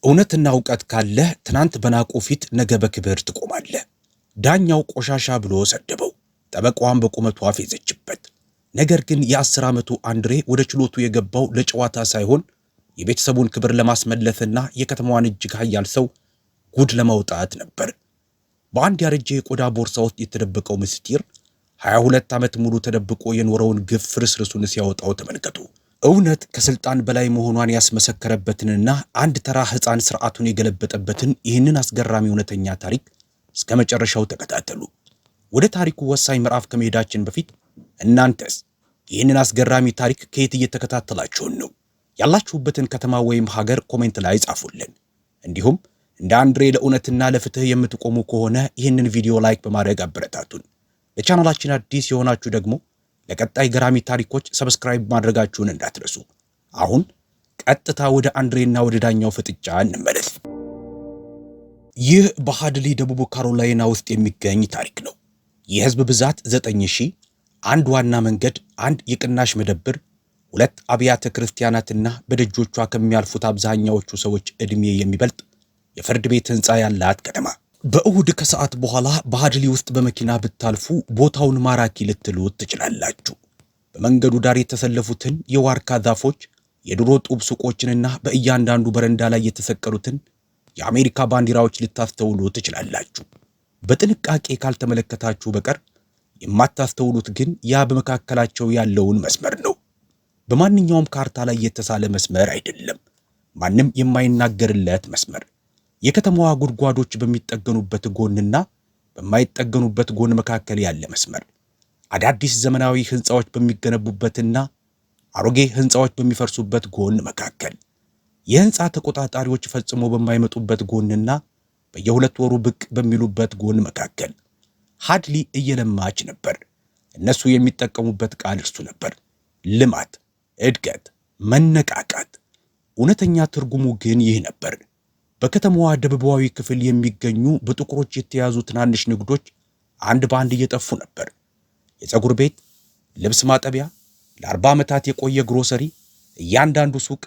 እውነትና ዕውቀት ካለህ ትናንት በናቁ ፊት ነገ በክብር ትቆማለህ። ዳኛው ቆሻሻ ብሎ ሰደበው፣ ጠበቃዋን በቁመቱ አፌዘችበት። ነገር ግን የ10 ዓመቱ አንድሬ ወደ ችሎቱ የገባው ለጨዋታ ሳይሆን የቤተሰቡን ክብር ለማስመለስና የከተማዋን እጅግ ኃያል ሰው ጉድ ለማውጣት ነበር። በአንድ ያረጀ የቆዳ ቦርሳ ውስጥ የተደበቀው ምስጢር 22 ዓመት ሙሉ ተደብቆ የኖረውን ግፍ ፍርስርሱን ሲያወጣው ተመልከቱ። እውነት ከስልጣን በላይ መሆኗን ያስመሰከረበትንና አንድ ተራ ሕፃን ስርዓቱን የገለበጠበትን ይህንን አስገራሚ እውነተኛ ታሪክ እስከ መጨረሻው ተከታተሉ። ወደ ታሪኩ ወሳኝ ምዕራፍ ከመሄዳችን በፊት እናንተስ ይህንን አስገራሚ ታሪክ ከየት እየተከታተላችሁን ነው? ያላችሁበትን ከተማ ወይም ሀገር ኮሜንት ላይ ጻፉልን። እንዲሁም እንደ አንድሬ ለእውነትና ለፍትህ የምትቆሙ ከሆነ ይህንን ቪዲዮ ላይክ በማድረግ አበረታቱን። ለቻናላችን አዲስ የሆናችሁ ደግሞ ለቀጣይ ገራሚ ታሪኮች ሰብስክራይብ ማድረጋችሁን እንዳትረሱ። አሁን ቀጥታ ወደ አንድሬና ወደ ዳኛው ፍጥጫ እንመለስ። ይህ በሃድሊ ደቡብ ካሮላይና ውስጥ የሚገኝ ታሪክ ነው። የህዝብ ብዛት 9000፣ አንድ ዋና መንገድ፣ አንድ የቅናሽ መደብር፣ 2 አብያተ ክርስቲያናትና በደጆቿ ከሚያልፉት አብዛኛዎቹ ሰዎች ዕድሜ የሚበልጥ የፍርድ ቤት ህንፃ ያላት ከተማ። በእሁድ ከሰዓት በኋላ በሃድሊ ውስጥ በመኪና ብታልፉ ቦታውን ማራኪ ልትሉት ትችላላችሁ። በመንገዱ ዳር የተሰለፉትን የዋርካ ዛፎች፣ የድሮ ጡብ ሱቆችንና በእያንዳንዱ በረንዳ ላይ የተሰቀሉትን የአሜሪካ ባንዲራዎች ልታስተውሉ ትችላላችሁ። በጥንቃቄ ካልተመለከታችሁ በቀር የማታስተውሉት ግን ያ በመካከላቸው ያለውን መስመር ነው። በማንኛውም ካርታ ላይ የተሳለ መስመር አይደለም፣ ማንም የማይናገርለት መስመር። የከተማዋ ጉድጓዶች በሚጠገኑበት ጎንና በማይጠገኑበት ጎን መካከል ያለ መስመር። አዳዲስ ዘመናዊ ህንፃዎች በሚገነቡበትና አሮጌ ህንፃዎች በሚፈርሱበት ጎን መካከል። የህንፃ ተቆጣጣሪዎች ፈጽሞ በማይመጡበት ጎንና በየሁለት ወሩ ብቅ በሚሉበት ጎን መካከል። ሃድሊ እየለማች ነበር። እነሱ የሚጠቀሙበት ቃል እርሱ ነበር። ልማት፣ እድገት፣ መነቃቃት። እውነተኛ ትርጉሙ ግን ይህ ነበር። በከተማዋ ደቡባዊ ክፍል የሚገኙ በጥቁሮች የተያዙ ትናንሽ ንግዶች አንድ በአንድ እየጠፉ ነበር። የፀጉር ቤት፣ ልብስ ማጠቢያ፣ ለ40 ዓመታት የቆየ ግሮሰሪ፣ እያንዳንዱ ሱቅ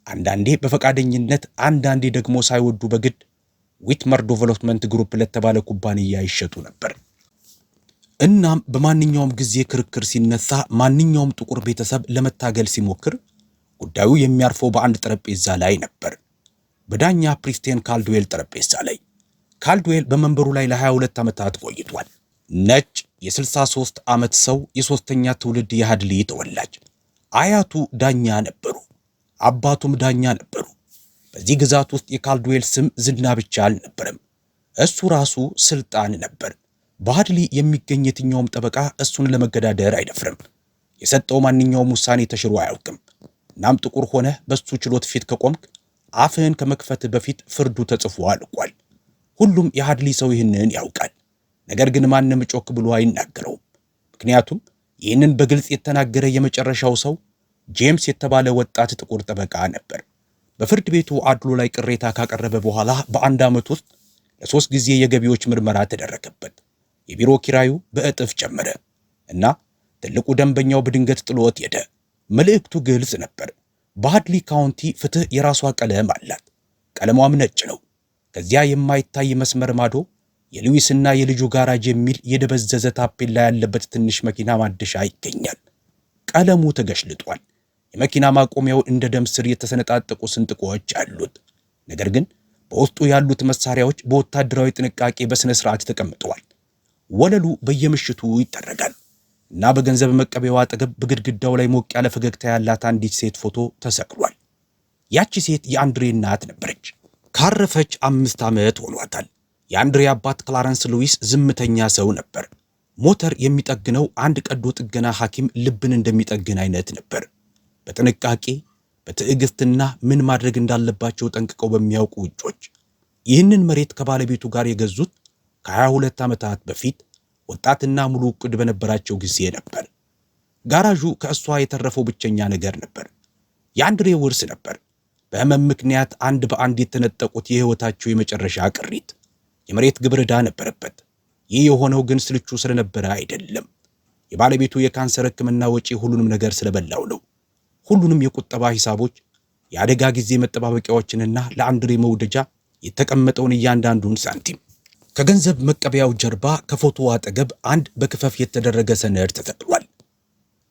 አንዳንዴ በፈቃደኝነት አንዳንዴ ደግሞ ሳይወዱ በግድ ዊትመር ዴቨሎፕመንት ግሩፕ ለተባለ ኩባንያ ይሸጡ ነበር። እናም በማንኛውም ጊዜ ክርክር ሲነሳ፣ ማንኛውም ጥቁር ቤተሰብ ለመታገል ሲሞክር ጉዳዩ የሚያርፈው በአንድ ጠረጴዛ ላይ ነበር። በዳኛ ፕሪስቴን ካልድዌል ጠረጴዛ ላይ። ካልድዌል በመንበሩ ላይ ለ22 ዓመታት ቆይቷል። ነጭ የ63 ዓመት ሰው፣ የሶስተኛ ትውልድ የሃድሊ ተወላጅ። አያቱ ዳኛ ነበሩ፣ አባቱም ዳኛ ነበሩ። በዚህ ግዛት ውስጥ የካልድዌል ስም ዝና ብቻ አልነበረም፣ እሱ ራሱ ስልጣን ነበር። በሃድሊ የሚገኝ የትኛውም ጠበቃ እሱን ለመገዳደር አይደፍርም። የሰጠው ማንኛውም ውሳኔ ተሽሮ አያውቅም። እናም ጥቁር ሆነ በሱ ችሎት ፊት ከቆምክ አፍህን ከመክፈት በፊት ፍርዱ ተጽፎ አልቋል። ሁሉም የሃድሊ ሰው ይህንን ያውቃል። ነገር ግን ማንም ጮክ ብሎ አይናገረውም። ምክንያቱም ይህንን በግልጽ የተናገረ የመጨረሻው ሰው ጄምስ የተባለ ወጣት ጥቁር ጠበቃ ነበር። በፍርድ ቤቱ አድሎ ላይ ቅሬታ ካቀረበ በኋላ በአንድ ዓመት ውስጥ ለ3 ጊዜ የገቢዎች ምርመራ ተደረገበት። የቢሮ ኪራዩ በእጥፍ ጨመረ እና ትልቁ ደንበኛው በድንገት ጥሎት ሄደ። መልእክቱ ግልጽ ነበር። በሃድሊ ካውንቲ ፍትህ የራሷ ቀለም አላት። ቀለሟም ነጭ ነው። ከዚያ የማይታይ መስመር ማዶ የሉዊስና የልጁ ጋራጅ የሚል የደበዘዘ ታፔላ ያለበት ትንሽ መኪና ማደሻ ይገኛል። ቀለሙ ተገሽልጧል። የመኪና ማቆሚያው እንደ ደም ስር የተሰነጣጠቁ ስንጥቆች አሉት። ነገር ግን በውስጡ ያሉት መሳሪያዎች በወታደራዊ ጥንቃቄ በስነ ስርዓት ተቀምጠዋል። ወለሉ በየምሽቱ ይጠረጋል እና በገንዘብ መቀበያው አጠገብ በግድግዳው ላይ ሞቅ ያለ ፈገግታ ያላት አንዲት ሴት ፎቶ ተሰቅሏል። ያቺ ሴት የአንድሬ እናት ነበረች። ካረፈች 5 ዓመት ሆኗታል። የአንድሬ አባት ክላረንስ ሉዊስ ዝምተኛ ሰው ነበር። ሞተር የሚጠግነው አንድ ቀዶ ጥገና ሐኪም ልብን እንደሚጠግን አይነት ነበር። በጥንቃቄ በትዕግስትና ምን ማድረግ እንዳለባቸው ጠንቅቀው በሚያውቁ እጆች። ይህንን መሬት ከባለቤቱ ጋር የገዙት ከ22 ዓመታት በፊት ወጣትና ሙሉ ዕቅድ በነበራቸው ጊዜ ነበር። ጋራዡ ከእሷ የተረፈው ብቸኛ ነገር ነበር። የአንድሬ ውርስ ነበር። በህመም ምክንያት አንድ በአንድ የተነጠቁት የህይወታቸው የመጨረሻ ቅሪት። የመሬት ግብር ዕዳ ነበረበት። ይህ የሆነው ግን ስልቹ ስለነበረ አይደለም። የባለቤቱ የካንሰር ሕክምና ወጪ ሁሉንም ነገር ስለበላው ነው። ሁሉንም የቁጠባ ሂሳቦች፣ የአደጋ ጊዜ መጠባበቂያዎችንና ለአንድሬ መውደጃ የተቀመጠውን እያንዳንዱን ሳንቲም። ከገንዘብ መቀበያው ጀርባ ከፎቶው አጠገብ አንድ በክፈፍ የተደረገ ሰነድ ተሰቅሏል።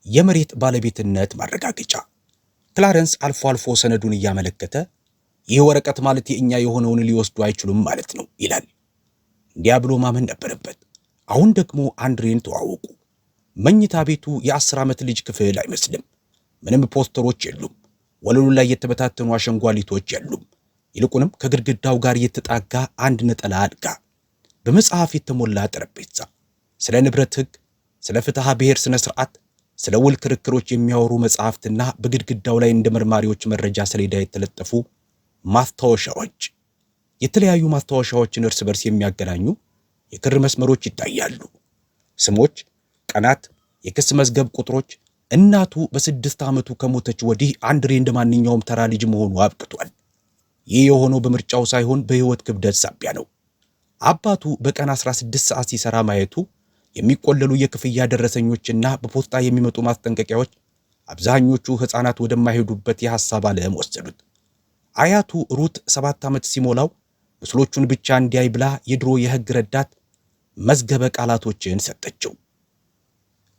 የመሬት ባለቤትነት ማረጋገጫ። ክላረንስ አልፎ አልፎ ሰነዱን እያመለከተ ይህ ወረቀት ማለት የእኛ የሆነውን ሊወስዱ አይችሉም ማለት ነው ይላል። እንዲያ ብሎ ማመን ነበረበት። አሁን ደግሞ አንድሬን ተዋወቁ። መኝታ ቤቱ የ10 ዓመት ልጅ ክፍል አይመስልም። ምንም ፖስተሮች የሉም። ወለሉ ላይ የተበታተኑ አሸንጓሊቶች የሉም። ይልቁንም ከግድግዳው ጋር የተጣጋ አንድ ነጠላ አልጋ፣ በመጽሐፍ የተሞላ ጠረጴዛ፣ ስለ ንብረት ሕግ፣ ስለ ፍትሐ ብሔር ስነ ስርዓት፣ ስለ ውል ክርክሮች የሚያወሩ መጽሐፍትና በግድግዳው ላይ እንደ መርማሪዎች መረጃ ሰሌዳ የተለጠፉ ማስታወሻዎች። የተለያዩ ማስታወሻዎችን እርስ በርስ የሚያገናኙ የክር መስመሮች ይታያሉ። ስሞች፣ ቀናት፣ የክስ መዝገብ ቁጥሮች። እናቱ በ6 ዓመቱ ከሞተች ወዲህ አንድሬ እንደ ማንኛውም ተራ ልጅ መሆኑ አብቅቷል። ይህ የሆነው በምርጫው ሳይሆን በሕይወት ክብደት ሳቢያ ነው። አባቱ በቀን 16 ሰዓት ሲሰራ ማየቱ፣ የሚቆለሉ የክፍያ ደረሰኞችና በፖስታ የሚመጡ ማስጠንቀቂያዎች አብዛኞቹ ሕፃናት ወደማይሄዱበት የሐሳብ ዓለም ወሰዱት። አያቱ ሩት 7 ዓመት ሲሞላው ምስሎቹን ብቻ እንዲያይ ብላ የድሮ የሕግ ረዳት መዝገበ ቃላቶችን ሰጠችው።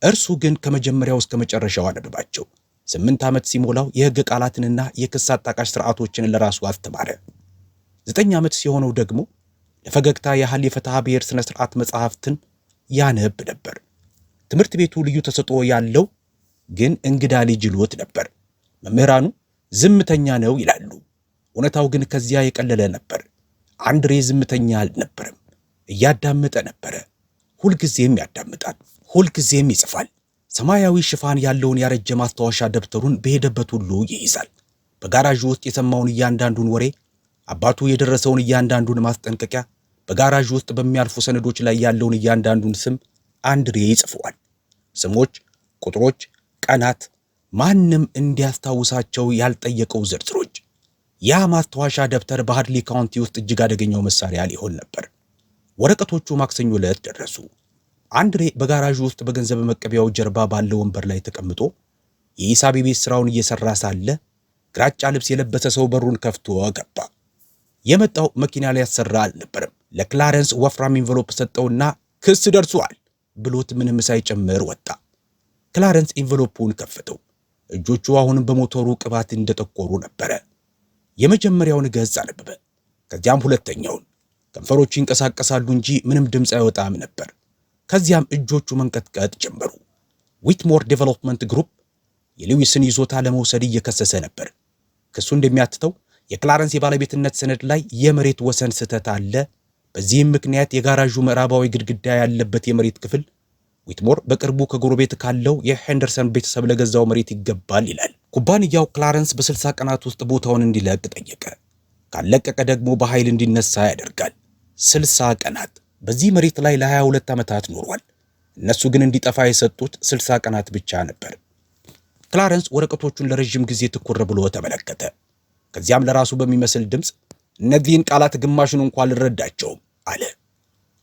እርሱ ግን ከመጀመሪያው እስከ መጨረሻው አነበባቸው። 8 ዓመት ሲሞላው የሕግ ቃላትንና የክስ አጣቃሽ ስርዓቶችን ለራሱ አስተማረ። 9 ዓመት ሲሆነው ደግሞ ለፈገግታ ያህል የፍትሐ ብሔር ስነ ስርዓት መጽሐፍትን ያነብ ነበር። ትምህርት ቤቱ ልዩ ተሰጥኦ ያለው ግን እንግዳ ልጅ ይሉት ነበር። መምህራኑ ዝምተኛ ነው ይላሉ። እውነታው ግን ከዚያ የቀለለ ነበር። አንድሬ ዝምተኛ አልነበረም። እያዳመጠ ነበረ። ሁልጊዜም ያዳምጣል፣ ሁልጊዜም ይጽፋል። ሰማያዊ ሽፋን ያለውን ያረጀ ማስታወሻ ደብተሩን በሄደበት ሁሉ ይይዛል። በጋራዡ ውስጥ የሰማውን እያንዳንዱን ወሬ፣ አባቱ የደረሰውን እያንዳንዱን ማስጠንቀቂያ፣ በጋራዡ ውስጥ በሚያልፉ ሰነዶች ላይ ያለውን እያንዳንዱን ስም አንድሬ ይጽፈዋል። ስሞች፣ ቁጥሮች፣ ቀናት፣ ማንም እንዲያስታውሳቸው ያልጠየቀው ዝርዝሮች። ያ ማስታወሻ ደብተር በሃድሊ ካውንቲ ውስጥ እጅግ አደገኛው መሳሪያ ሊሆን ነበር። ወረቀቶቹ ማክሰኞ ዕለት ደረሱ። አንድሬ በጋራዡ ውስጥ በገንዘብ መቀበያው ጀርባ ባለው ወንበር ላይ ተቀምጦ የሂሳብ ቤት ስራውን እየሰራ ሳለ ግራጫ ልብስ የለበሰ ሰው በሩን ከፍቶ ገባ። የመጣው መኪና ላይ ያሰራ አልነበረም። ለክላረንስ ወፍራም ኢንቨሎፕ ሰጠውና ክስ ደርሷል ብሎት ምንም ሳይጨምር ወጣ። ክላረንስ ኢንቨሎፑን ከፈተው። እጆቹ አሁንም በሞተሩ ቅባት እንደጠቆሩ ነበረ። የመጀመሪያውን ገጽ አነበበ። ከዚያም ሁለተኛውን። ከንፈሮቹ ይንቀሳቀሳሉ እንጂ ምንም ድምፅ አይወጣም ነበር። ከዚያም እጆቹ መንቀጥቀጥ ጀመሩ። ዊትሞር ዴቨሎፕመንት ግሩፕ የሉዊስን ይዞታ ለመውሰድ እየከሰሰ ነበር። ክሱ እንደሚያትተው የክላረንስ የባለቤትነት ሰነድ ላይ የመሬት ወሰን ስህተት አለ። በዚህም ምክንያት የጋራዡ ምዕራባዊ ግድግዳ ያለበት የመሬት ክፍል ዊትሞር በቅርቡ ከጎረቤት ካለው የሄንደርሰን ቤተሰብ ለገዛው መሬት ይገባል ይላል። ኩባንያው ክላረንስ በ60 ቀናት ውስጥ ቦታውን እንዲለቅ ጠየቀ። ካለቀቀ ደግሞ በኃይል እንዲነሳ ያደርጋል። 60 ቀናት። በዚህ መሬት ላይ ለ22 ዓመታት ኖሯል። እነሱ ግን እንዲጠፋ የሰጡት 60 ቀናት ብቻ ነበር። ክላረንስ ወረቀቶቹን ለረጅም ጊዜ ትኩር ብሎ ተመለከተ። ከዚያም ለራሱ በሚመስል ድምፅ እነዚህን ቃላት ግማሹን እንኳን ልረዳቸውም አለ።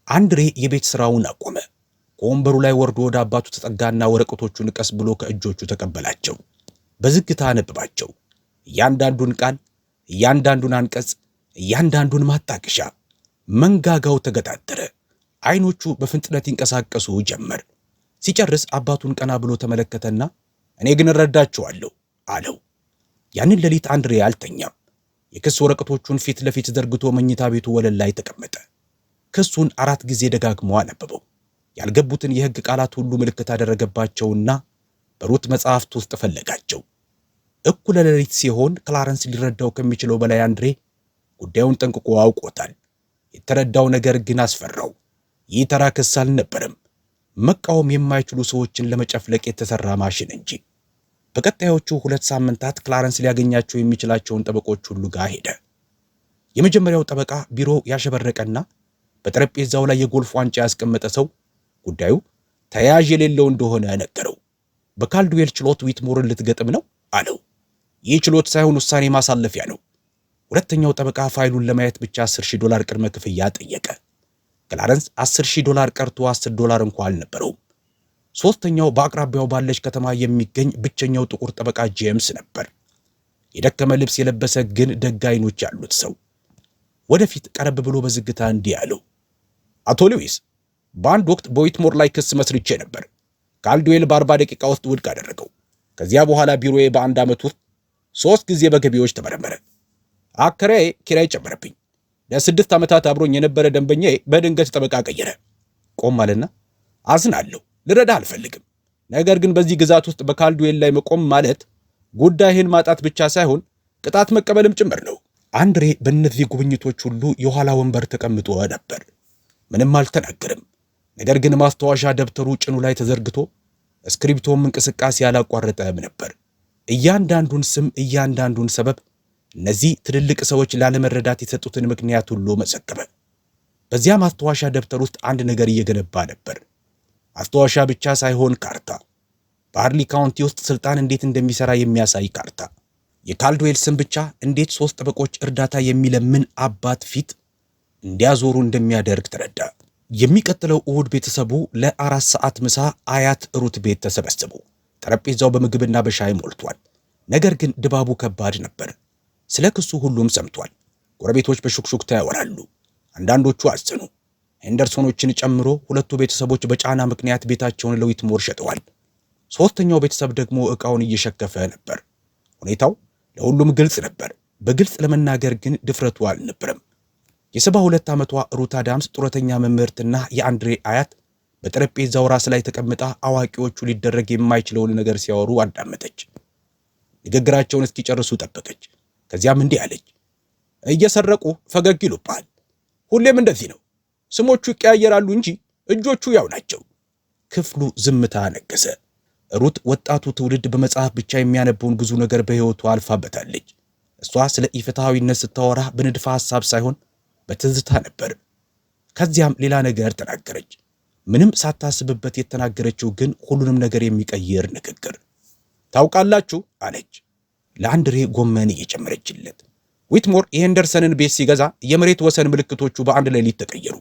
አንድሬ የቤት ሥራውን አቆመ። ከወንበሩ ላይ ወርዶ ወደ አባቱ ተጠጋና ወረቀቶቹን ቀስ ብሎ ከእጆቹ ተቀበላቸው። በዝግታ አነብባቸው። እያንዳንዱን ቃል፣ እያንዳንዱን አንቀጽ፣ እያንዳንዱን ማጣቀሻ። መንጋጋው ተገታተረ። አይኖቹ በፍጥነት ይንቀሳቀሱ ጀመር። ሲጨርስ አባቱን ቀና ብሎ ተመለከተና እኔ ግን እረዳቸዋለሁ አለው። ያንን ሌሊት አንድሬ አልተኛም። የክስ ወረቀቶቹን ፊት ለፊት ዘርግቶ መኝታ ቤቱ ወለል ላይ ተቀመጠ። ክሱን 4 ጊዜ ደጋግሞ አነበበው። ያልገቡትን የሕግ ቃላት ሁሉ ምልክት አደረገባቸውና በሩት መጽሐፍት ውስጥ ፈለጋቸው። እኩለ ሌሊት ሲሆን ክላረንስ ሊረዳው ከሚችለው በላይ አንድሬ ጉዳዩን ጠንቅቆ አውቆታል። የተረዳው ነገር ግን አስፈራው። ይህ ተራ ክስ አልነበረም፣ መቃወም የማይችሉ ሰዎችን ለመጨፍለቅ የተሰራ ማሽን እንጂ። በቀጣዮቹ 2 ሳምንታት ክላረንስ ሊያገኛቸው የሚችላቸውን ጠበቆች ሁሉ ጋር ሄደ። የመጀመሪያው ጠበቃ ቢሮ ያሸበረቀና በጠረጴዛው ላይ የጎልፍ ዋንጫ ያስቀመጠ ሰው ጉዳዩ ተያያዥ የሌለው እንደሆነ ነገረው። በካልድዌል ችሎት ዊትሞርን ልትገጥም ነው አለው። ይህ ችሎት ሳይሆን ውሳኔ ማሳለፊያ ነው። ሁለተኛው ጠበቃ ፋይሉን ለማየት ብቻ $10,000 ቅድመ ክፍያ ጠየቀ። ክላረንስ $10,000 ቀርቶ $10 እንኳን አልነበረውም። ሶስተኛው በአቅራቢያው ባለች ከተማ የሚገኝ ብቸኛው ጥቁር ጠበቃ ጄምስ ነበር። የደከመ ልብስ የለበሰ ግን ደግ ዓይኖች ያሉት ሰው ወደፊት ቀረብ ብሎ በዝግታ እንዲህ አለው። አቶ ሉዊስ፣ በአንድ ወቅት በዊትሞር ላይ ክስ መስርቼ ነበር። ካልድዌል በ40 ደቂቃ ውስጥ ውድቅ አደረገው። ከዚያ በኋላ ቢሮዬ በአንድ ዓመት ውስጥ 3 ጊዜ በገቢዎች ተመረመረ። አከራዬ ኪራይ ጨመረብኝ። ለ6 ዓመታት አብሮኝ የነበረ ደንበኛዬ በድንገት ጠበቃ ቀየረ። ቆም አለና አዝናለሁ፣ ልረዳ አልፈልግም። ነገር ግን በዚህ ግዛት ውስጥ በካልድዌል ላይ መቆም ማለት ጉዳይህን ማጣት ብቻ ሳይሆን ቅጣት መቀበልም ጭምር ነው። አንድሬ በእነዚህ ጉብኝቶች ሁሉ የኋላ ወንበር ተቀምጦ ነበር። ምንም አልተናገርም። ነገር ግን ማስታወሻ ደብተሩ ጭኑ ላይ ተዘርግቶ እስክሪፕቶም እንቅስቃሴ ያላቋረጠም ነበር። እያንዳንዱን ስም፣ እያንዳንዱን ሰበብ፣ እነዚህ ትልልቅ ሰዎች ላለመረዳት የሰጡትን ምክንያት ሁሉ መዘገበ። በዚያ ማስታወሻ ደብተር ውስጥ አንድ ነገር እየገነባ ነበር። ማስታወሻ ብቻ ሳይሆን ካርታ፣ በሃርሊ ካውንቲ ውስጥ ስልጣን እንዴት እንደሚሰራ የሚያሳይ ካርታ። የካልድዌል ስም ብቻ እንዴት 3 ጠበቆች እርዳታ የሚለምን አባት ፊት እንዲያዞሩ እንደሚያደርግ ተረዳ። የሚቀጥለው እሁድ ቤተሰቡ ለ4 ሰዓት ምሳ አያት ሩት ቤት ተሰበሰቡ። ጠረጴዛው በምግብና በሻይ ሞልቷል። ነገር ግን ድባቡ ከባድ ነበር። ስለ ክሱ ሁሉም ሰምቷል። ጎረቤቶች በሹክሹክታ ያወራሉ። አንዳንዶቹ አዘኑ። ሄንደርሶኖችን ጨምሮ 2 ቤተሰቦች በጫና ምክንያት ቤታቸውን ለዊትሞር ሸጠዋል። 3ኛው ቤተሰብ ደግሞ ዕቃውን እየሸከፈ ነበር። ሁኔታው ለሁሉም ግልጽ ነበር። በግልጽ ለመናገር ግን ድፍረቱ አልነበረም። የ72 ዓመቷ ሩት አዳምስ ጡረተኛ መምህርትና የአንድሬ አያት በጠረጴዛው ራስ ላይ ተቀምጣ አዋቂዎቹ ሊደረግ የማይችለውን ነገር ሲያወሩ አዳመጠች። ንግግራቸውን እስኪጨርሱ ጠበቀች። ከዚያም እንዲህ አለች። እየሰረቁ ፈገግ ይሉባል። ሁሌም እንደዚህ ነው። ስሞቹ ይቀያየራሉ እንጂ እጆቹ ያው ናቸው። ክፍሉ ዝምታ ነገሰ። ሩት ወጣቱ ትውልድ በመጽሐፍ ብቻ የሚያነበውን ብዙ ነገር በሕይወቷ አልፋበታለች። እሷ ስለ ኢፍትሐዊነት ስታወራ በንድፈ ሐሳብ ሳይሆን በትዝታ ነበር። ከዚያም ሌላ ነገር ተናገረች። ምንም ሳታስብበት የተናገረችው ግን ሁሉንም ነገር የሚቀይር ንግግር። ታውቃላችሁ አለች፣ ለአንድሬ ጎመን እየጨመረችለት። ዊትሞር የሄንደርሰንን ቤት ሲገዛ የመሬት ወሰን ምልክቶቹ በአንድ ሌሊት ተቀየሩ።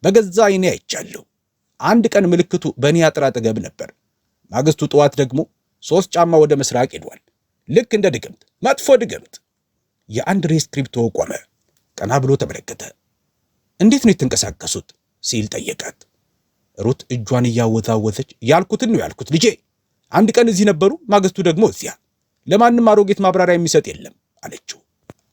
በገዛ ዓይኔ አይቻለሁ። አንድ ቀን ምልክቱ በእኔ አጥር አጠገብ ነበር። ማግስቱ ጠዋት ደግሞ 3 ጫማ ወደ ምስራቅ ሄዷል። ልክ እንደ ድግምት፣ መጥፎ ድግምት። የአንድሬ ስክሪፕቶ ቆመ። ቀና ብሎ ተመለከተ። እንዴት ነው የተንቀሳቀሱት ሲል ጠየቃት። ሩት እጇን እያወዛወዘች ያልኩትን ነው ያልኩት ልጄ። አንድ ቀን እዚህ ነበሩ፣ ማግስቱ ደግሞ እዚያ። ለማንም አሮጌት ማብራሪያ የሚሰጥ የለም አለችው።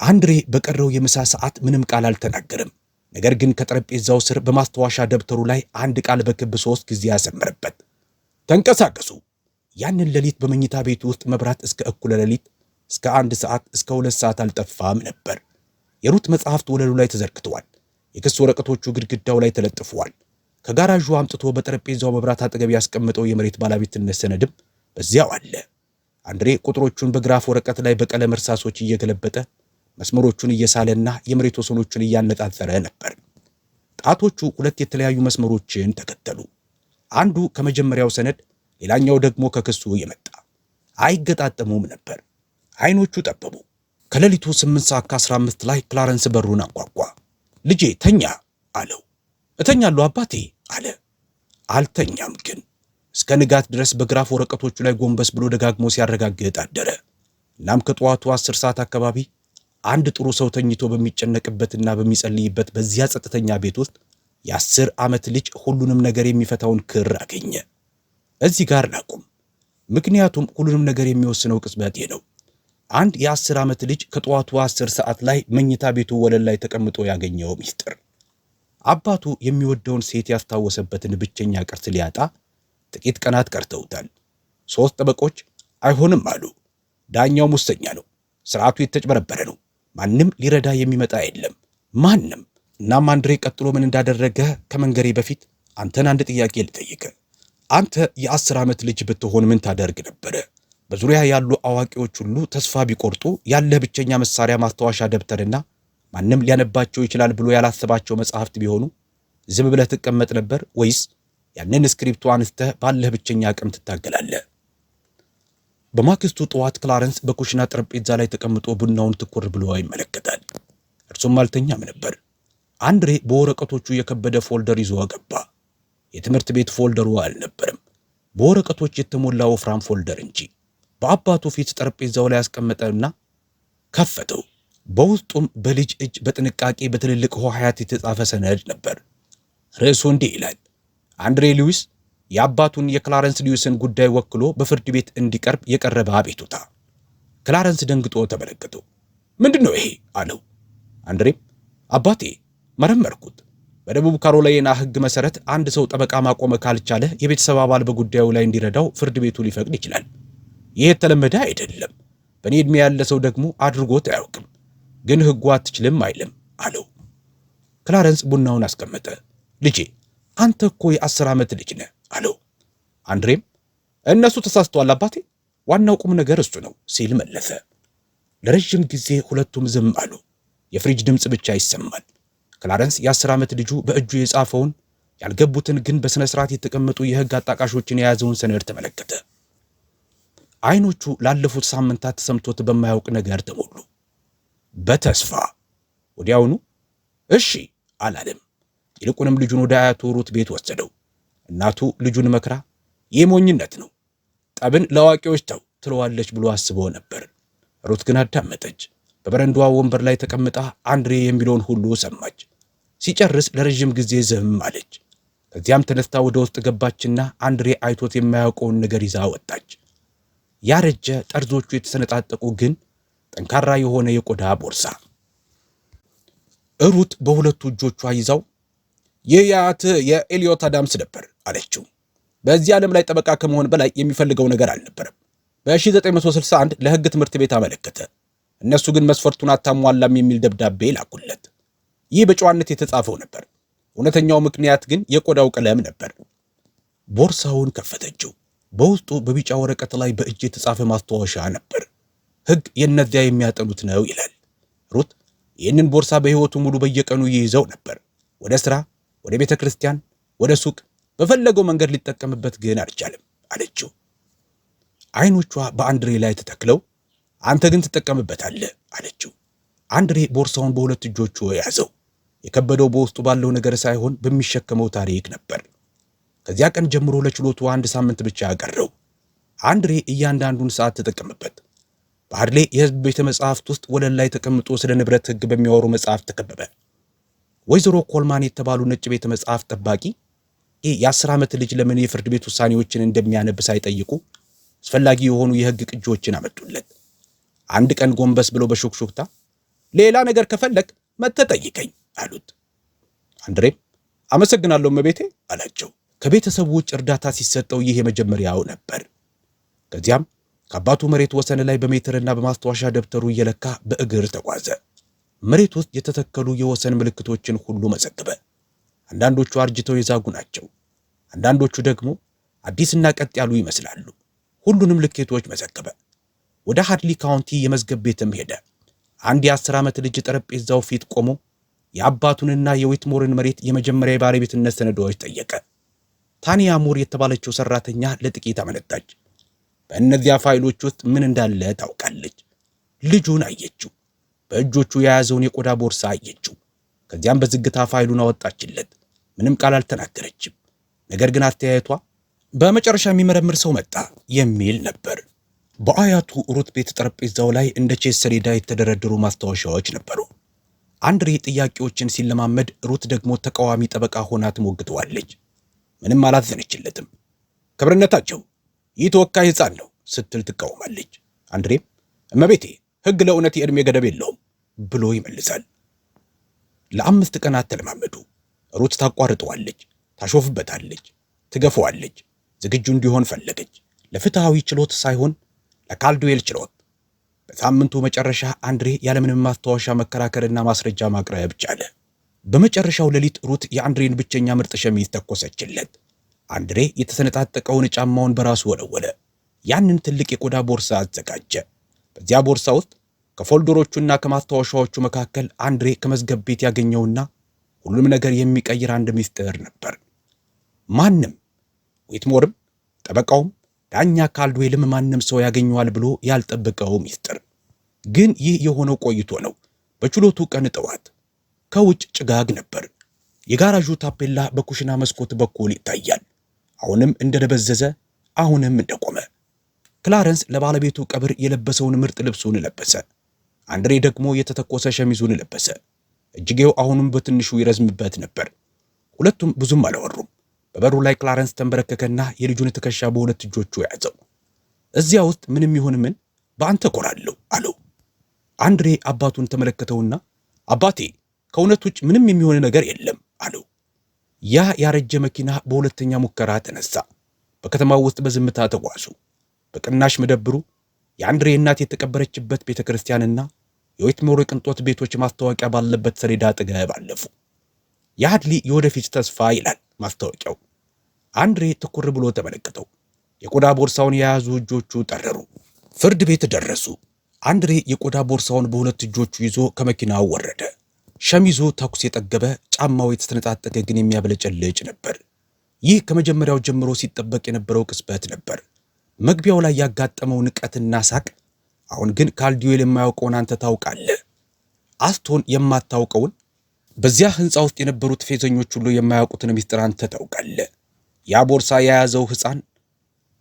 አንድሬ በቀረው የምሳ ሰዓት ምንም ቃል አልተናገረም። ነገር ግን ከጠረጴዛው ስር በማስታወሻ ደብተሩ ላይ አንድ ቃል በክብ 3 ጊዜ ያሰመረበት። ተንቀሳቀሱ። ያንን ሌሊት በመኝታ ቤቱ ውስጥ መብራት እስከ እኩለ ሌሊት፣ እስከ 1 ሰዓት፣ እስከ 2 ሰዓት አልጠፋም ነበር። የሩት መጽሐፍት ወለሉ ላይ ተዘርግተዋል። የክስ ወረቀቶቹ ግድግዳው ላይ ተለጥፈዋል። ከጋራዡ አምጥቶ በጠረጴዛው መብራት አጠገብ ያስቀመጠው የመሬት ባለቤትነት ሰነድም በዚያው አለ። አንድሬ ቁጥሮቹን በግራፍ ወረቀት ላይ በቀለም እርሳሶች እየገለበጠ መስመሮቹን እየሳለና የመሬት ወሰኖቹን እያነጣጠረ ነበር። ጣቶቹ 2 የተለያዩ መስመሮችን ተከተሉ። አንዱ ከመጀመሪያው ሰነድ፣ ሌላኛው ደግሞ ከክሱ የመጣ። አይገጣጠሙም ነበር። አይኖቹ ጠበቡ። ከሌሊቱ 8 ሰዓት ከ15 ላይ ክላረንስ በሩን አንኳኳ። ልጄ ተኛ አለው። እተኛለሁ አባቴ አለ። አልተኛም ግን እስከ ንጋት ድረስ በግራፍ ወረቀቶቹ ላይ ጎንበስ ብሎ ደጋግሞ ሲያረጋግጥ አደረ። እናም ከጠዋቱ 10 ሰዓት አካባቢ አንድ ጥሩ ሰው ተኝቶ በሚጨነቅበትና በሚጸልይበት በዚያ ጸጥተኛ ቤት ውስጥ የ10 ዓመት ልጅ ሁሉንም ነገር የሚፈታውን ክር አገኘ። እዚህ ጋር ላቁም፣ ምክንያቱም ሁሉንም ነገር የሚወስነው ቅጽበቴ ነው። አንድ የ10 ዓመት ልጅ ከጠዋቱ 10 ሰዓት ላይ መኝታ ቤቱ ወለል ላይ ተቀምጦ ያገኘው ሚስጥር፣ አባቱ የሚወደውን ሴት ያስታወሰበትን ብቸኛ ቅርስ ሊያጣ ጥቂት ቀናት ቀርተውታል። 3 ጠበቆች አይሆንም አሉ። ዳኛው ሙሰኛ ነው። ስርዓቱ የተጭበረበረ ነው። ማንም ሊረዳ የሚመጣ የለም፣ ማንም። እናም አንድሬ ቀጥሎ ምን እንዳደረገ ከመንገሬ በፊት አንተን አንድ ጥያቄ ልጠይቅ። አንተ የ10 ዓመት ልጅ ብትሆን ምን ታደርግ ነበረ? በዙሪያ ያሉ አዋቂዎች ሁሉ ተስፋ ቢቆርጡ ያለ ብቸኛ መሳሪያ ማስታወሻ ደብተርና ማንም ሊያነባቸው ይችላል ብሎ ያላሰባቸው መጽሐፍት ቢሆኑ ዝም ብለህ ትቀመጥ ነበር ወይስ ያንን ስክሪፕቱ አንስተህ ባለህ ብቸኛ አቅም ትታገላለህ? በማግስቱ ጠዋት ክላረንስ በኩሽና ጠረጴዛ ላይ ተቀምጦ ቡናውን ትኩር ብሎ ይመለከታል። እርሱም አልተኛም ነበር። አንድሬ በወረቀቶቹ የከበደ ፎልደር ይዞ ገባ። የትምህርት ቤት ፎልደሩ አልነበረም፣ በወረቀቶች የተሞላ ወፍራም ፎልደር እንጂ። በአባቱ ፊት ጠረጴዛው ላይ ያስቀመጠና ከፈተው። በውስጡም በልጅ እጅ በጥንቃቄ በትልልቅ ሆሄያት የተጻፈ ሰነድ ነበር። ርዕሱ እንዲህ ይላል: አንድሬ ሉዊስ የአባቱን የክላረንስ ሉዊስን ጉዳይ ወክሎ በፍርድ ቤት እንዲቀርብ የቀረበ አቤቱታ። ክላረንስ ደንግጦ ተመለከተው። ምንድነው ይሄ አለው። አንድሬም አባቴ መረመርኩት። በደቡብ ካሮላይና ሕግ መሰረት አንድ ሰው ጠበቃ ማቆም ካልቻለ የቤተሰብ አባል በጉዳዩ ላይ እንዲረዳው ፍርድ ቤቱ ሊፈቅድ ይችላል። ይህ የተለመደ አይደለም። በእኔ ዕድሜ ያለ ሰው ደግሞ አድርጎት አያውቅም። ግን ሕጉ አትችልም አይልም አለው። ክላረንስ ቡናውን አስቀመጠ። ልጄ አንተ እኮ የ10 ዓመት ልጅ ነህ አለው። አንድሬም እነሱ ተሳስተዋል አባቴ፣ ዋናው ቁም ነገር እሱ ነው ሲል መለሰ። ለረጅም ጊዜ ሁለቱም ዝም አሉ። የፍሪጅ ድምፅ ብቻ ይሰማል። ክላረንስ የ10 ዓመት ልጁ በእጁ የጻፈውን ያልገቡትን ግን በሥነ ሥርዓት የተቀመጡ የሕግ አጣቃሾችን የያዘውን ሰነድ ተመለከተ። አይኖቹ ላለፉት ሳምንታት ተሰምቶት በማያውቅ ነገር ተሞሉ። በተስፋ ወዲያውኑ እሺ አላለም። ይልቁንም ልጁን ወደ አያቱ ሩት ቤት ወሰደው። እናቱ ልጁን መክራ ይህ ሞኝነት ነው፣ ጠብን ለአዋቂዎች ተው ትለዋለች ብሎ አስቦ ነበር። ሩት ግን አዳመጠች። በበረንዳዋ ወንበር ላይ ተቀምጣ አንድሬ የሚለውን ሁሉ ሰማች። ሲጨርስ ለረጅም ጊዜ ዝም አለች። ከዚያም ተነስታ ወደ ውስጥ ገባችና አንድሬ አይቶት የማያውቀውን ነገር ይዛ ወጣች። ያረጀ ጠርዞቹ የተሰነጣጠቁ ግን ጠንካራ የሆነ የቆዳ ቦርሳ። ሩት በሁለቱ እጆቿ ይዛው ይህ የአያትህ የኤሊዮት አዳምስ ነበር አለችው። በዚህ ዓለም ላይ ጠበቃ ከመሆን በላይ የሚፈልገው ነገር አልነበረም። በ1961 ለሕግ ትምህርት ቤት አመለከተ። እነሱ ግን መስፈርቱን አታሟላም የሚል ደብዳቤ ላኩለት። ይህ በጨዋነት የተጻፈው ነበር። እውነተኛው ምክንያት ግን የቆዳው ቀለም ነበር። ቦርሳውን ከፈተችው። በውስጡ በቢጫ ወረቀት ላይ በእጅ የተጻፈ ማስታወሻ ነበር። ሕግ የእነዚያ የሚያጠኑት ነው ይላል። ሩት ይህንን ቦርሳ በሕይወቱ ሙሉ በየቀኑ ይይዘው ነበር። ወደ ሥራ፣ ወደ ቤተ ክርስቲያን፣ ወደ ሱቅ፣ በፈለገው መንገድ ሊጠቀምበት ግን አልቻለም አለችው። አይኖቿ በአንድሬ ላይ ተተክለው አንተ ግን ትጠቀምበታለህ አለችው። አንድሬ ቦርሳውን በሁለት እጆቹ ያዘው። የከበደው በውስጡ ባለው ነገር ሳይሆን በሚሸከመው ታሪክ ነበር። ከዚያ ቀን ጀምሮ ለችሎቱ 1 ሳምንት ብቻ ቀረው። አንድሬ እያንዳንዱን ሰዓት ተጠቀመበት። በሃድሌ የሕዝብ ቤተ መጻሕፍት ውስጥ ወለል ላይ ተቀምጦ ስለ ንብረት ሕግ በሚያወሩ መጽሐፍ ተከበበ። ወይዘሮ ኮልማን የተባሉ ነጭ ቤተ መጻሕፍት ጠባቂ የ10 ዓመት ልጅ ለምን የፍርድ ቤት ውሳኔዎችን እንደሚያነብ ሳይጠይቁ አስፈላጊ የሆኑ የሕግ ቅጂዎችን አመጡለት። አንድ ቀን ጎንበስ ብሎ በሹክሹክታ ሌላ ነገር ከፈለግ መጥተህ ጠይቀኝ አሉት። አንድሬም አመሰግናለሁ እመቤቴ አላቸው። ከቤተሰቡ ውጭ እርዳታ ሲሰጠው ይህ የመጀመሪያው ነበር። ከዚያም ከአባቱ መሬት ወሰን ላይ በሜትርና በማስታወሻ ደብተሩ እየለካ በእግር ተጓዘ። መሬት ውስጥ የተተከሉ የወሰን ምልክቶችን ሁሉ መዘገበ። አንዳንዶቹ አርጅተው የዛጉ ናቸው። አንዳንዶቹ ደግሞ አዲስና ቀጥ ያሉ ይመስላሉ። ሁሉንም ልኬቶች መዘገበ። ወደ ሃድሊ ካውንቲ የመዝገብ ቤትም ሄደ። አንድ የ10 ዓመት ልጅ ጠረጴዛው ፊት ቆሞ የአባቱንና የዊትሞርን መሬት የመጀመሪያ የባለቤትነት ሰነዶች ጠየቀ። ታኒያ ሙር የተባለችው ሰራተኛ ለጥቂት አመነታች። በእነዚያ ፋይሎች ውስጥ ምን እንዳለ ታውቃለች። ልጁን አየችው። በእጆቹ የያዘውን የቆዳ ቦርሳ አየችው። ከዚያም በዝግታ ፋይሉን አወጣችለት። ምንም ቃል አልተናገረችም። ነገር ግን አስተያየቷ በመጨረሻ የሚመረምር ሰው መጣ የሚል ነበር። በአያቱ ሩት ቤት ጠረጴዛው ላይ እንደ ቼስ ሰሌዳ የተደረደሩ ማስታወሻዎች ነበሩ። አንድሬ ጥያቄዎችን ሲለማመድ፣ ሩት ደግሞ ተቃዋሚ ጠበቃ ሆና ትሞግተዋለች። ምንም አላዘነችለትም። ክብርነታቸው ይህ ተወካይ ሕፃን ነው ስትል ትቃወማለች። አንድሬም እመቤቴ ሕግ ለእውነት የዕድሜ ገደብ የለውም ብሎ ይመልሳል። ለ5 ቀናት ተለማመዱ። ሩት ታቋርጠዋለች፣ ታሾፍበታለች፣ ትገፈዋለች። ዝግጁ እንዲሆን ፈለገች። ለፍትሐዊ ችሎት ሳይሆን ለካልድዌል ችሎት። በሳምንቱ መጨረሻ አንድሬ ያለምንም ማስታወሻ መከራከርና ማስረጃ ማቅረብ ቻለ። በመጨረሻው ሌሊት ሩት የአንድሬን ብቸኛ ምርጥ ሸሚዝ ተኮሰችለት። አንድሬ የተሰነጣጠቀውን ጫማውን በራሱ ወለወለ። ያንን ትልቅ የቆዳ ቦርሳ አዘጋጀ። በዚያ ቦርሳ ውስጥ ከፎልደሮቹና ከማስታወሻዎቹ መካከል አንድሬ ከመዝገብ ቤት ያገኘውና ሁሉም ነገር የሚቀይር አንድ ምስጢር ነበር። ማንም ዊትሞርም፣ ጠበቃውም፣ ዳኛ ካልድዌልም ማንም ሰው ያገኘዋል ብሎ ያልጠበቀው ምስጢር። ግን ይህ የሆነው ቆይቶ ነው። በችሎቱ ቀን ጠዋት ከውጭ ጭጋግ ነበር። የጋራዡ ታፔላ በኩሽና መስኮት በኩል ይታያል። አሁንም እንደደበዘዘ፣ አሁንም እንደቆመ። ክላረንስ ለባለቤቱ ቀብር የለበሰውን ምርጥ ልብሱን ለበሰ። አንድሬ ደግሞ የተተኮሰ ሸሚዙን ለበሰ። እጅጌው አሁንም በትንሹ ይረዝምበት ነበር። ሁለቱም ብዙም አላወሩም። በበሩ ላይ ክላረንስ ተንበረከከና የልጁን ትከሻ በሁለት እጆቹ ያዘው። እዚያ ውስጥ ምንም ይሁን ምን በአንተ ኮራለሁ አለው። አንድሬ አባቱን ተመለከተውና አባቴ ከእውነት ውጭ ምንም የሚሆን ነገር የለም አለው። ያ ያረጀ መኪና በሁለተኛ ሙከራ ተነሳ። በከተማው ውስጥ በዝምታ ተጓዙ። በቅናሽ መደብሩ የአንድሬ እናት የተቀበረችበት ቤተክርስቲያንና የዌትሞር ቅንጦት ቤቶች ማስታወቂያ ባለበት ሰሌዳ አጠገብ አለፉ። የሃድሊ የወደፊት ተስፋ ይላል ማስታወቂያው። አንድሬ ትኩር ብሎ ተመለከተው። የቆዳ ቦርሳውን የያዙ እጆቹ ጠረሩ። ፍርድ ቤት ደረሱ። አንድሬ የቆዳ ቦርሳውን በሁለት እጆቹ ይዞ ከመኪናው ወረደ። ሸሚዙ ተኩስ የጠገበ፣ ጫማው የተሰነጣጠቀ ግን የሚያበለጨልጭ ነበር። ይህ ከመጀመሪያው ጀምሮ ሲጠበቅ የነበረው ቅጽበት ነበር። መግቢያው ላይ ያጋጠመው ንቀትና ሳቅ፣ አሁን ግን ካልዲዌል የማያውቀውን አንተ ታውቃለህ፣ አስቶን የማታውቀውን፣ በዚያ ህንፃ ውስጥ የነበሩት ፌዘኞች ሁሉ የማያውቁትን ሚስጥር አንተ ታውቃለህ። ያ ቦርሳ የያዘው ሕፃን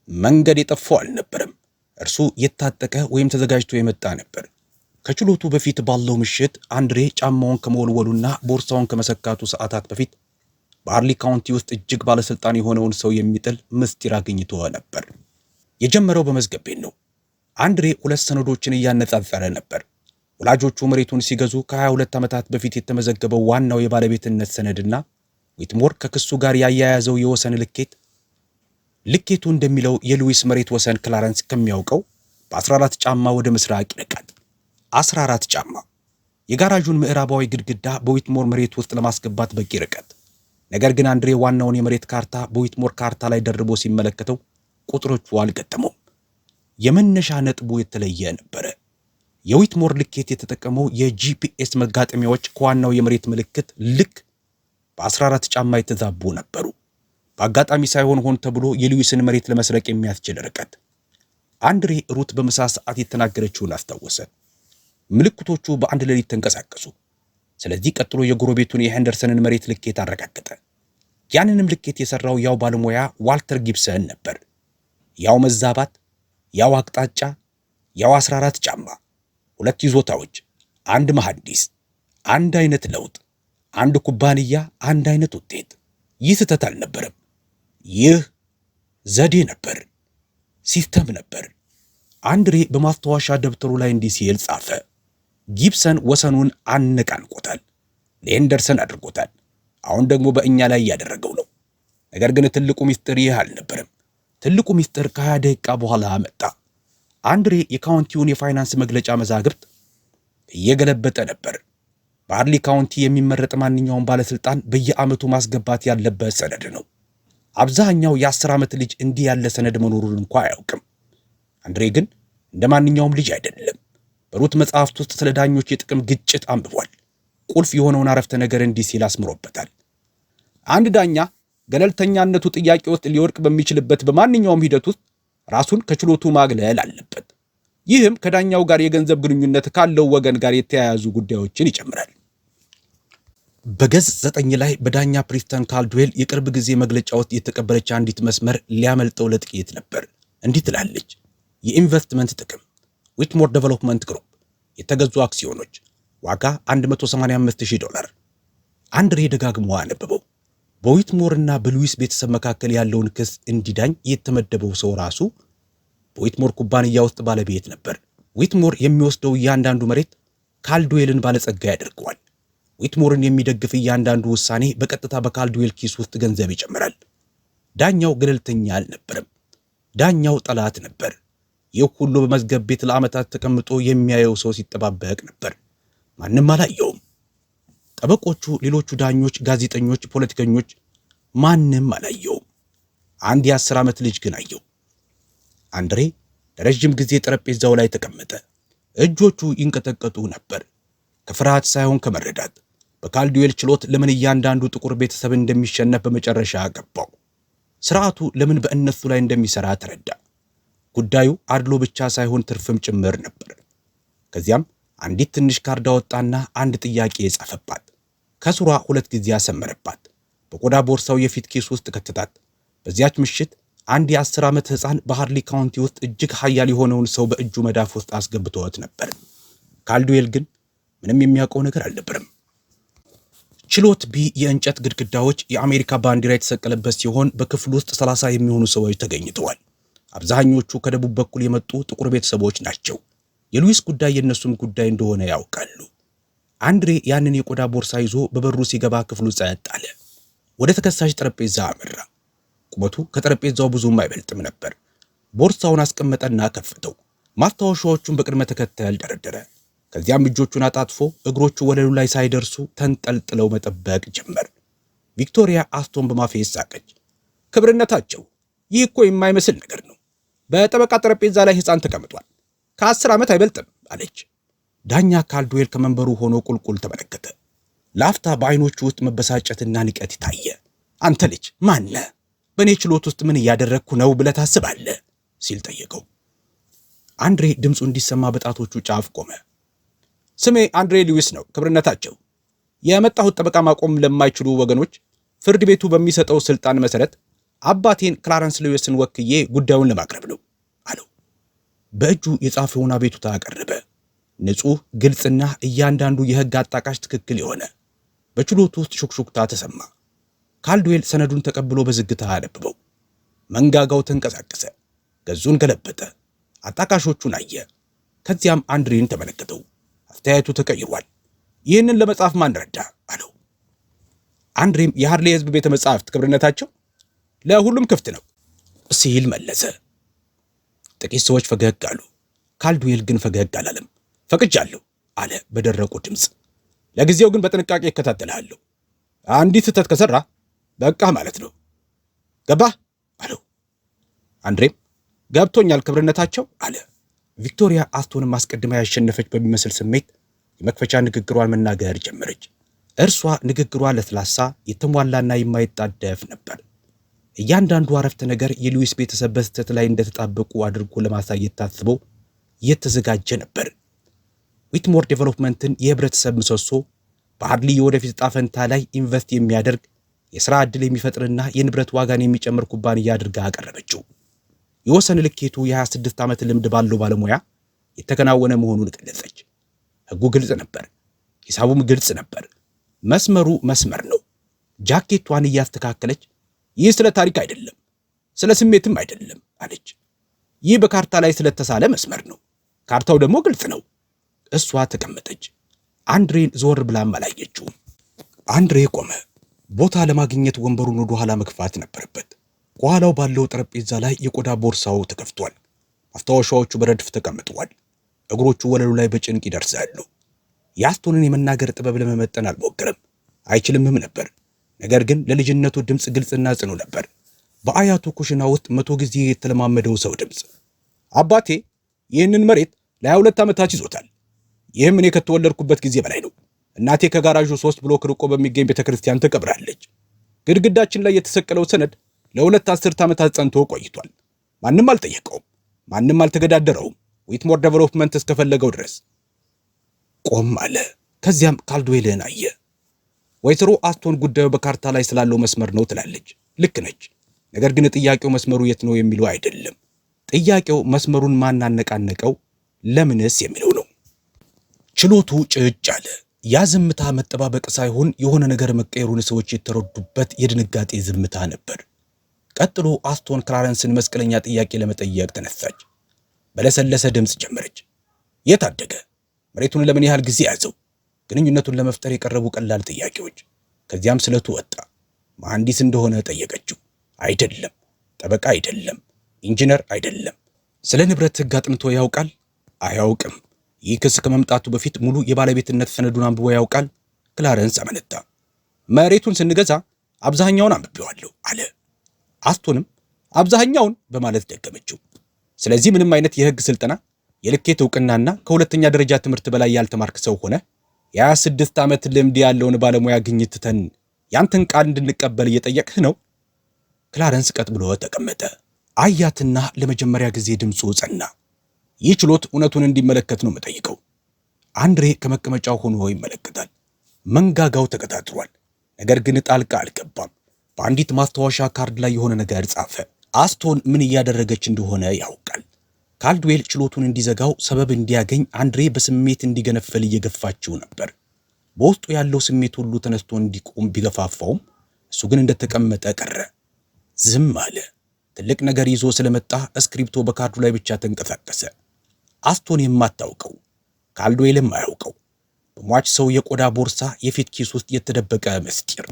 መንገድ የጠፋው አልነበረም። እርሱ የታጠቀ ወይም ተዘጋጅቶ የመጣ ነበር። ከችሎቱ በፊት ባለው ምሽት አንድሬ ጫማውን ከመወልወሉና ቦርሳውን ከመሰካቱ ሰዓታት በፊት በሃርሊ ካውንቲ ውስጥ እጅግ ባለስልጣን የሆነውን ሰው የሚጥል ምስጢር አግኝቶ ነበር። የጀመረው በመዝገብ ቤት ነው። አንድሬ ሁለት ሰነዶችን እያነጻጸረ ነበር። ወላጆቹ መሬቱን ሲገዙ ከ22 ዓመታት በፊት የተመዘገበው ዋናው የባለቤትነት ሰነድና ዊትሞር ከክሱ ጋር ያያያዘው የወሰን ልኬቱ እንደሚለው የሉዊስ መሬት ወሰን ክላረንስ ከሚያውቀው በ14 ጫማ ወደ ምስራቅ ይርቃል። 14 ጫማ። የጋራዡን ምዕራባዊ ግድግዳ በዊትሞር መሬት ውስጥ ለማስገባት በቂ ርቀት። ነገር ግን አንድሬ ዋናውን የመሬት ካርታ በዊትሞር ካርታ ላይ ደርቦ ሲመለከተው ቁጥሮቹ አልገጠሙም። የመነሻ ነጥቡ የተለየ ነበረ። የዊትሞር ልኬት የተጠቀመው የጂፒኤስ መጋጠሚያዎች ከዋናው የመሬት ምልክት ልክ በ14 ጫማ የተዛቡ ነበሩ። በአጋጣሚ ሳይሆን ሆን ተብሎ የሉዊስን መሬት ለመስረቅ የሚያስችል ርቀት። አንድሬ ሩት በምሳ ሰዓት የተናገረችውን አስታወሰ። ምልክቶቹ በአንድ ሌሊት ተንቀሳቀሱ። ስለዚህ ቀጥሎ የጎረቤቱን የሄንደርሰንን መሬት ልኬት አረጋገጠ። ያንንም ልኬት የሰራው ያው ባለሙያ ዋልተር ጊብሰን ነበር። ያው መዛባት፣ ያው አቅጣጫ፣ ያው 14 ጫማ፣ ሁለት ይዞታዎች፣ አንድ መሐንዲስ፣ አንድ አይነት ለውጥ፣ አንድ ኩባንያ፣ አንድ አይነት ውጤት። ይህ ስህተት አልነበረም። ይህ ዘዴ ነበር፣ ሲስተም ነበር። አንድሬ በማስታወሻ ደብተሩ ላይ እንዲህ ሲል ጻፈ። ጊብሰን ወሰኑን አነቃንቆታል፣ ለሄንደርሰን አድርጎታል። አሁን ደግሞ በእኛ ላይ እያደረገው ነው። ነገር ግን ትልቁ ሚስጥር ይህ አልነበረም። ትልቁ ሚስጥር ከ20 ደቂቃ በኋላ መጣ። አንድሬ የካውንቲውን የፋይናንስ መግለጫ መዛግብት እየገለበጠ ነበር። በሃርሊ ካውንቲ የሚመረጥ ማንኛውም ባለስልጣን በየዓመቱ ማስገባት ያለበት ሰነድ ነው። አብዛኛው የ10 ዓመት ልጅ እንዲህ ያለ ሰነድ መኖሩን እንኳ አያውቅም። አንድሬ ግን እንደ ማንኛውም ልጅ አይደለም። በሩት መጽሐፍት ውስጥ ስለ ዳኞች የጥቅም ግጭት አንብቧል። ቁልፍ የሆነውን አረፍተ ነገር እንዲህ ሲል አስምሮበታል። አንድ ዳኛ ገለልተኛነቱ ጥያቄ ውስጥ ሊወድቅ በሚችልበት በማንኛውም ሂደት ውስጥ ራሱን ከችሎቱ ማግለል አለበት። ይህም ከዳኛው ጋር የገንዘብ ግንኙነት ካለው ወገን ጋር የተያያዙ ጉዳዮችን ይጨምራል። በገጽ 9 ላይ በዳኛ ፕሪስተን ካልድዌል የቅርብ ጊዜ መግለጫ ውስጥ የተቀበለች አንዲት መስመር ሊያመልጠው ለጥቂት ነበር። እንዲህ ትላለች። የኢንቨስትመንት ጥቅም ዊትሞር ዴቨሎፕመንት ግሩፕ የተገዙ አክሲዮኖች ዋጋ $185,000። አንድሬ ደጋግሞ አነበበው። በዊትሞርና በሉዊስ ቤተሰብ መካከል ያለውን ክስ እንዲዳኝ የተመደበው ሰው ራሱ በዊትሞር ኩባንያ ውስጥ ባለቤት ነበር። ዊትሞር የሚወስደው እያንዳንዱ መሬት ካልድዌልን ባለጸጋ ያደርገዋል። ዊትሞርን የሚደግፍ እያንዳንዱ ውሳኔ በቀጥታ በካልድዌል ኪስ ውስጥ ገንዘብ ይጨምራል። ዳኛው ገለልተኛ አልነበረም። ዳኛው ጠላት ነበር። ይህ ሁሉ በመዝገብ ቤት ለዓመታት ተቀምጦ የሚያየው ሰው ሲጠባበቅ ነበር። ማንም አላየውም። ጠበቆቹ፣ ሌሎቹ ዳኞች፣ ጋዜጠኞች፣ ፖለቲከኞች፣ ማንም አላየውም። አንድ የ10 ዓመት ልጅ ግን አየው። አንድሬ ለረጅም ጊዜ ጠረጴዛው ላይ ተቀመጠ። እጆቹ ይንቀጠቀጡ ነበር፣ ከፍርሃት ሳይሆን ከመረዳት። በካልድዌል ችሎት ለምን እያንዳንዱ ጥቁር ቤተሰብ እንደሚሸነፍ በመጨረሻ ገባው። ስርዓቱ ለምን በእነሱ ላይ እንደሚሰራ ተረዳ። ጉዳዩ አድሎ ብቻ ሳይሆን ትርፍም ጭምር ነበር። ከዚያም አንዲት ትንሽ ካርድ አወጣና አንድ ጥያቄ ጻፈባት። ከስሯ 2 ጊዜ አሰመረባት። በቆዳ ቦርሳው የፊት ኪስ ውስጥ ከተታት። በዚያች ምሽት አንድ የ10 ዓመት ሕፃን በሃርሊ ካውንቲ ውስጥ እጅግ ኃያል የሆነውን ሰው በእጁ መዳፍ ውስጥ አስገብቶት ነበር። ካልድዌል ግን ምንም የሚያውቀው ነገር አልነበረም። ችሎት ቢ የእንጨት ግድግዳዎች የአሜሪካ ባንዲራ የተሰቀለበት ሲሆን በክፍሉ ውስጥ 30 የሚሆኑ ሰዎች ተገኝተዋል። አብዛኞቹ ከደቡብ በኩል የመጡ ጥቁር ቤተሰቦች ናቸው። የሉዊስ ጉዳይ የእነሱም ጉዳይ እንደሆነ ያውቃሉ። አንድሬ ያንን የቆዳ ቦርሳ ይዞ በበሩ ሲገባ ክፍሉ ጸጥ አለ። ወደ ተከሳሽ ጠረጴዛ አመራ። ቁመቱ ከጠረጴዛው ብዙም አይበልጥም ነበር። ቦርሳውን አስቀመጠና ከፈተው። ማስታወሻዎቹን በቅድመ ተከተል ደረደረ። ከዚያም እጆቹን አጣጥፎ እግሮቹ ወለሉ ላይ ሳይደርሱ ተንጠልጥለው መጠበቅ ጀመር። ቪክቶሪያ አስቶን በማፌዝ ሳቀች። ክብርነታቸው፣ ይህ እኮ የማይመስል ነገር ነው። በጠበቃ ጠረጴዛ ላይ ሕፃን ተቀምጧል። ከ10 ዓመት አይበልጥም አለች። ዳኛ ካልድዌል ከመንበሩ ሆኖ ቁልቁል ተመለከተ። ለአፍታ በዓይኖቹ ውስጥ መበሳጨትና ንቀት ታየ። አንተ ልጅ ማነህ? በእኔ ችሎት ውስጥ ምን እያደረግኩ ነው ብለህ ታስባለህ? ሲል ጠየቀው። አንድሬ ድምፁ እንዲሰማ በጣቶቹ ጫፍ ቆመ። ስሜ አንድሬ ሉዊስ ነው ክብርነታቸው። የመጣሁት ጠበቃ ማቆም ለማይችሉ ወገኖች ፍርድ ቤቱ በሚሰጠው ስልጣን መሰረት አባቴን ክላረንስ ሉዊስን ወክዬ ጉዳዩን ለማቅረብ ነው አለው። በእጁ የጻፈውን አቤቱታ አቀረበ። ንጹሕ፣ ግልጽና እያንዳንዱ የሕግ አጣቃሽ ትክክል የሆነ። በችሎቱ ውስጥ ሹክሹክታ ተሰማ። ካልድዌል ሰነዱን ተቀብሎ በዝግታ አነበበው። መንጋጋው ተንቀሳቀሰ። ገጹን ገለበጠ። አጣቃሾቹን አየ። ከዚያም አንድሬን ተመለከተው። አስተያየቱ ተቀይሯል። ይህንን ለመጻፍ ማን ረዳ አለው። አንድሬም የሃርሌ ሕዝብ ቤተ መጻሕፍት ክብርነታቸው ለሁሉም ክፍት ነው ሲል መለሰ። ጥቂት ሰዎች ፈገግ አሉ። ካልድዌል ግን ፈገግ አላለም። ፈቅጃለሁ አለ በደረቁ ድምፅ። ለጊዜው ግን በጥንቃቄ እከታተልሃለሁ። አንዲት ስህተት ከሠራ በቃ ማለት ነው። ገባህ አለው። አንድሬም ገብቶኛል ክብርነታቸው አለ። ቪክቶሪያ አስቶንም አስቀድማ ያሸነፈች በሚመስል ስሜት የመክፈቻ ንግግሯን መናገር ጀመረች። እርሷ ንግግሯ ለስላሳ፣ የተሟላና የማይጣደፍ ነበር። እያንዳንዱ አረፍተ ነገር የሉዊስ ቤተሰብ በስህተት ላይ እንደተጣበቁ አድርጎ ለማሳየት ታስቦ የተዘጋጀ ነበር። ዊትሞር ዴቨሎፕመንትን የህብረተሰብ ምሰሶ፣ በሃርሊ የወደፊት ዕጣ ፈንታ ላይ ኢንቨስት የሚያደርግ የሥራ ዕድል የሚፈጥርና የንብረት ዋጋን የሚጨምር ኩባንያ አድርጋ አቀረበችው። የወሰን ልኬቱ የ26 ዓመት ልምድ ባለው ባለሙያ የተከናወነ መሆኑን ገለጸች። ሕጉ ግልጽ ነበር። ሂሳቡም ግልጽ ነበር። መስመሩ መስመር ነው። ጃኬቷን እያስተካከለች ይህ ስለ ታሪክ አይደለም፣ ስለ ስሜትም አይደለም አለች። ይህ በካርታ ላይ ስለተሳለ መስመር ነው። ካርታው ደግሞ ግልጽ ነው። እሷ ተቀመጠች። አንድሬን ዞር ብላም አላየችውም። አንድሬ ቆመ። ቦታ ለማግኘት ወንበሩን ወደ ኋላ መግፋት ነበረበት። ከኋላው ባለው ጠረጴዛ ላይ የቆዳ ቦርሳው ተከፍቷል። ማስታወሻዎቹ በረድፍ ተቀምጠዋል። እግሮቹ ወለሉ ላይ በጭንቅ ይደርሳሉ። የአስቶንን የመናገር ጥበብ ለመመጠን አልሞከረም። አይችልምም ነበር። ነገር ግን ለልጅነቱ ድምፅ ግልጽና ጽኑ ነበር። በአያቱ ኩሽና ውስጥ 100 ጊዜ የተለማመደው ሰው ድምፅ። አባቴ ይህንን መሬት ለ22 ዓመታት ይዞታል። ይህም እኔ ከተወለድኩበት ጊዜ በላይ ነው። እናቴ ከጋራዡ 3 ብሎክ ርቆ በሚገኝ ቤተክርስቲያን ተቀብራለች። ግድግዳችን ላይ የተሰቀለው ሰነድ ለ2 አስርት ዓመታት ጸንቶ ቆይቷል። ማንም አልጠየቀውም። ማንም አልተገዳደረውም። ዊትሞር ዴቨሎፕመንት እስከፈለገው ድረስ። ቆም አለ። ከዚያም ካልድዌልን አየ። ወይዘሮ አስቶን ጉዳዩ በካርታ ላይ ስላለው መስመር ነው ትላለች። ልክ ነች። ነገር ግን ጥያቄው መስመሩ የት ነው የሚለው አይደለም። ጥያቄው መስመሩን ማን አነቃነቀው፣ ለምንስ የሚለው ነው። ችሎቱ ጭጭ አለ። ያ ዝምታ መጠባበቅ ሳይሆን የሆነ ነገር መቀየሩን ሰዎች የተረዱበት የድንጋጤ ዝምታ ነበር። ቀጥሎ አስቶን ክላረንስን መስቀለኛ ጥያቄ ለመጠየቅ ተነሳች። በለሰለሰ ድምፅ ጀመረች። የት አደገ? መሬቱን ለምን ያህል ጊዜ ያዘው? ግንኙነቱን ለመፍጠር የቀረቡ ቀላል ጥያቄዎች። ከዚያም ስለቱ ወጣ። መሐንዲስ እንደሆነ ጠየቀችው። አይደለም። ጠበቃ አይደለም። ኢንጂነር አይደለም። ስለ ንብረት ሕግ አጥንቶ ያውቃል? አያውቅም። ይህ ክስ ከመምጣቱ በፊት ሙሉ የባለቤትነት ሰነዱን አንብቦ ያውቃል? ክላረንስ አመነታ። መሬቱን ስንገዛ አብዛኛውን አንብቤዋለሁ አለ። አስቶንም አብዛኛውን በማለት ደገመችው። ስለዚህ ምንም አይነት የሕግ ስልጠና፣ የልኬት ዕውቅናና ከሁለተኛ ደረጃ ትምህርት በላይ ያልተማርክ ሰው ሆነ የ26 ዓመት ልምድ ያለውን ባለሙያ ግኝት ትተን ያንተን ቃል እንድንቀበል እየጠየቅህ ነው? ክላረንስ ቀጥ ብሎ ተቀመጠ። አያትና ለመጀመሪያ ጊዜ ድምፁ ጸና። ይህ ችሎት እውነቱን እንዲመለከት ነው የምጠይቀው። አንድሬ ከመቀመጫው ሆኖ ይመለከታል። መንጋጋው ተቀጣጥሯል። ነገር ግን ጣልቃ አልገባም። በአንዲት ማስታወሻ ካርድ ላይ የሆነ ነገር ጻፈ። አስቶን ምን እያደረገች እንደሆነ ያውቃል። ካልድዌል ችሎቱን እንዲዘጋው ሰበብ እንዲያገኝ አንድሬ በስሜት እንዲገነፈል እየገፋችው ነበር። በውስጡ ያለው ስሜት ሁሉ ተነስቶ እንዲቆም ቢገፋፋውም እሱ ግን እንደተቀመጠ ቀረ። ዝም አለ። ትልቅ ነገር ይዞ ስለመጣ እስክሪፕቶ በካርዱ ላይ ብቻ ተንቀሳቀሰ። አስቶን የማታውቀው ካልድዌልም አያውቀው በሟች ሰው የቆዳ ቦርሳ የፊት ኪስ ውስጥ የተደበቀ ምስጢር።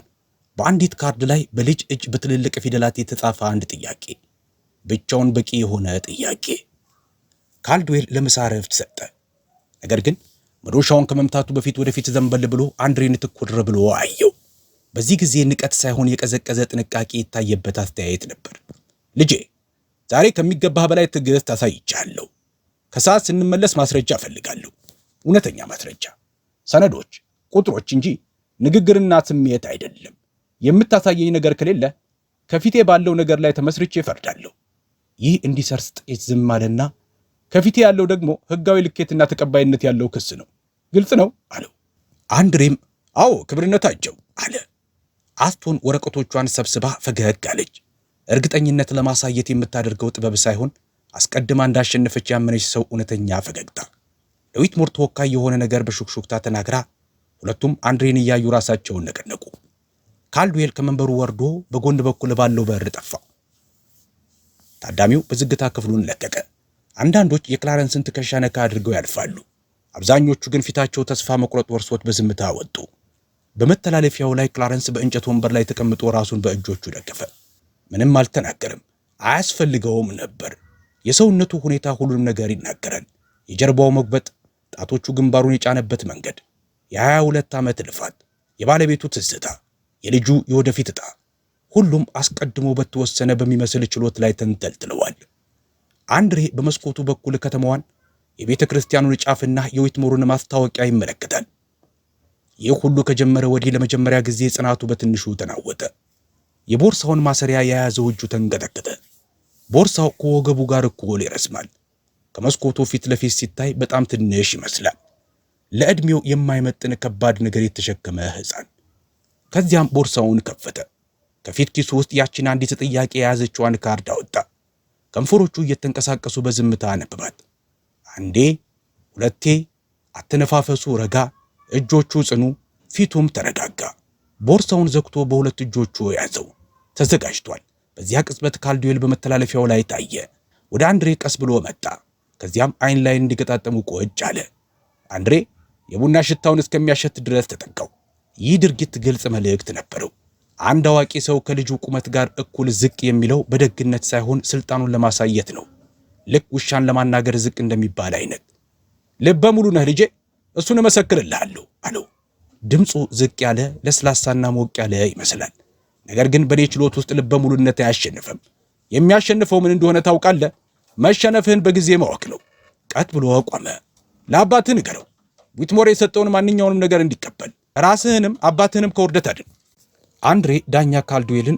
በአንዲት ካርድ ላይ በልጅ እጅ በትልልቅ ፊደላት የተጻፈ አንድ ጥያቄ፣ ብቻውን በቂ የሆነ ጥያቄ። ካልድዌል ለምሳ ረፍት ሰጠ። ነገር ግን መዶሻውን ከመምታቱ በፊት ወደፊት ዘንበል ብሎ አንድሬን ትኩር ብሎ አየው። በዚህ ጊዜ ንቀት ሳይሆን የቀዘቀዘ ጥንቃቄ የታየበት አስተያየት ነበር። ልጄ፣ ዛሬ ከሚገባህ በላይ ትዕግስት አሳይቻለሁ። ከሰዓት ስንመለስ ማስረጃ እፈልጋለሁ። እውነተኛ ማስረጃ፣ ሰነዶች፣ ቁጥሮች እንጂ ንግግርና ስሜት አይደለም። የምታሳየኝ ነገር ከሌለ ከፊቴ ባለው ነገር ላይ ተመስርቼ እፈርዳለሁ። ይህ እንዲሰርጽ ጥቂት ዝም አለና ከፊቴ ያለው ደግሞ ሕጋዊ ልኬትና ተቀባይነት ያለው ክስ ነው። ግልጽ ነው አለው። አንድሬም አዎ ክብርነታቸው አለ። አስቶን ወረቀቶቿን ሰብስባ ፈገግ አለች። እርግጠኝነት ለማሳየት የምታደርገው ጥበብ ሳይሆን አስቀድማ እንዳሸነፈች ያመነች ሰው እውነተኛ ፈገግታ። ለዊትሞር ተወካይ የሆነ ነገር በሹክሹክታ ተናግራ ሁለቱም አንድሬን እያዩ ራሳቸውን ነቀነቁ። ካልድዌል ከመንበሩ ወርዶ በጎን በኩል ባለው በር ጠፋ። ታዳሚው በዝግታ ክፍሉን ለቀቀ። አንዳንዶች የክላረንስን ትከሻ ነካ አድርገው ያልፋሉ። አብዛኞቹ ግን ፊታቸው ተስፋ መቁረጥ ወርሶት በዝምታ ወጡ። በመተላለፊያው ላይ ክላረንስ በእንጨት ወንበር ላይ ተቀምጦ ራሱን በእጆቹ ደገፈ። ምንም አልተናገርም። አያስፈልገውም ነበር። የሰውነቱ ሁኔታ ሁሉንም ነገር ይናገራል። የጀርባው መጉበጥ፣ ጣቶቹ ግንባሩን የጫነበት መንገድ፣ የ22 ዓመት ልፋት፣ የባለቤቱ ትዝታ፣ የልጁ የወደፊት ዕጣ፣ ሁሉም አስቀድሞ በተወሰነ በሚመስል ችሎት ላይ ተንጠልጥለዋል። አንድሬ በመስኮቱ በኩል ከተማዋን፣ የቤተ ክርስቲያኑን ጫፍና የዊትሞሩን ማስታወቂያ ይመለከታል። ይህ ሁሉ ከጀመረ ወዲህ ለመጀመሪያ ጊዜ ጽናቱ በትንሹ ተናወጠ። የቦርሳውን ማሰሪያ የያዘው እጁ ተንቀጠቀጠ። ቦርሳው ከወገቡ ጋር እኩል ይረስማል። ከመስኮቱ ፊት ለፊት ሲታይ በጣም ትንሽ ይመስላል። ለዕድሜው የማይመጥን ከባድ ነገር የተሸከመ ሕፃን። ከዚያም ቦርሳውን ከፈተ። ከፊት ኪሱ ውስጥ ያችን አንዲት ጥያቄ የያዘችዋን ካርድ አወጣ። ከንፈሮቹ እየተንቀሳቀሱ በዝምታ አነብባት። አንዴ፣ ሁለቴ፣ አተነፋፈሱ ረጋ፣ እጆቹ ጽኑ፣ ፊቱም ተረጋጋ። ቦርሳውን ዘግቶ በሁለት እጆቹ ያዘው። ተዘጋጅቷል። በዚያ ቅጽበት ካልድዌል በመተላለፊያው ላይ ታየ። ወደ አንድሬ ቀስ ብሎ መጣ። ከዚያም አይን ላይ እንዲገጣጠሙ ቁጭ አለ። አንድሬ የቡና ሽታውን እስከሚያሸት ድረስ ተጠጋው። ይህ ድርጊት ግልጽ መልእክት ነበረው። አንድ አዋቂ ሰው ከልጁ ቁመት ጋር እኩል ዝቅ የሚለው በደግነት ሳይሆን ስልጣኑን ለማሳየት ነው። ልክ ውሻን ለማናገር ዝቅ እንደሚባል አይነት። ልበ ሙሉ ነህ ልጄ፣ እሱን እመሰክርልሃለሁ አለው። ድምፁ ዝቅ ያለ ለስላሳና ሞቅ ያለ ይመስላል። ነገር ግን በኔ ችሎት ውስጥ ልበ ሙሉነት አያሸንፍም። የሚያሸንፈው ምን እንደሆነ ታውቃለህ? መሸነፍህን በጊዜ ማወቅ ነው። ቀጥ ብሎ ቆመ። ለአባትህ ንገረው፣ ዊትሞር የሰጠውን ማንኛውንም ነገር እንዲቀበል፣ ራስህንም አባትህንም ከውርደት አድን። አንድሬ ዳኛ ካልድዌልን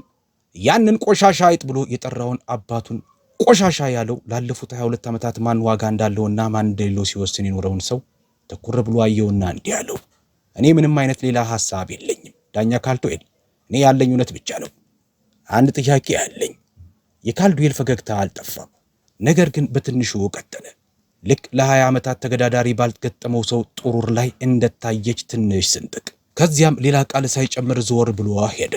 ያንን ቆሻሻ አይጥ ብሎ የጠራውን አባቱን ቆሻሻ ያለው ላለፉት 22 ዓመታት ማን ዋጋ እንዳለውና ማን እንደሌለው ሲወስን የኖረውን ሰው ትኩር ብሎ አየውና እንዲህ አለው፣ እኔ ምንም አይነት ሌላ ሐሳብ የለኝም ዳኛ ካልድዌል፣ እኔ ያለኝ እውነት ብቻ ነው። አንድ ጥያቄ ያለኝ። የካልድዌል ፈገግታ አልጠፋም። ነገር ግን በትንሹ ቀጠለ። ልክ ለ20 ዓመታት ተገዳዳሪ ባልገጠመው ሰው ጥሩር ላይ እንደታየች ትንሽ ስንጥቅ። ከዚያም ሌላ ቃል ሳይጨምር ዘወር ብሎ ሄደ።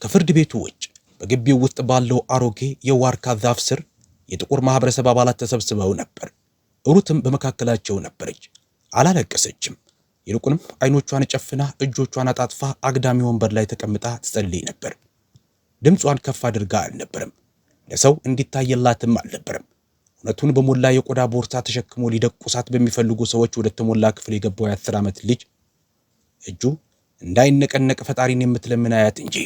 ከፍርድ ቤቱ ውጭ በግቢው ውስጥ ባለው አሮጌ የዋርካ ዛፍ ስር የጥቁር ማህበረሰብ አባላት ተሰብስበው ነበር። ሩትም በመካከላቸው ነበረች። አላለቀሰችም። ይልቁንም አይኖቿን ጨፍና እጆቿን አጣጥፋ አግዳሚ ወንበር ላይ ተቀምጣ ትጸልይ ነበር። ድምጿን ከፍ አድርጋ አልነበረም። ለሰው እንዲታየላትም አልነበረም። እውነቱን በሞላ የቆዳ ቦርሳ ተሸክሞ ሊደቁሳት በሚፈልጉ ሰዎች ወደ ተሞላ ክፍል የገባው የ10 ዓመት ልጅ እጁ እንዳይነቀነቅ ፈጣሪን የምትለምን አያት እንጂ።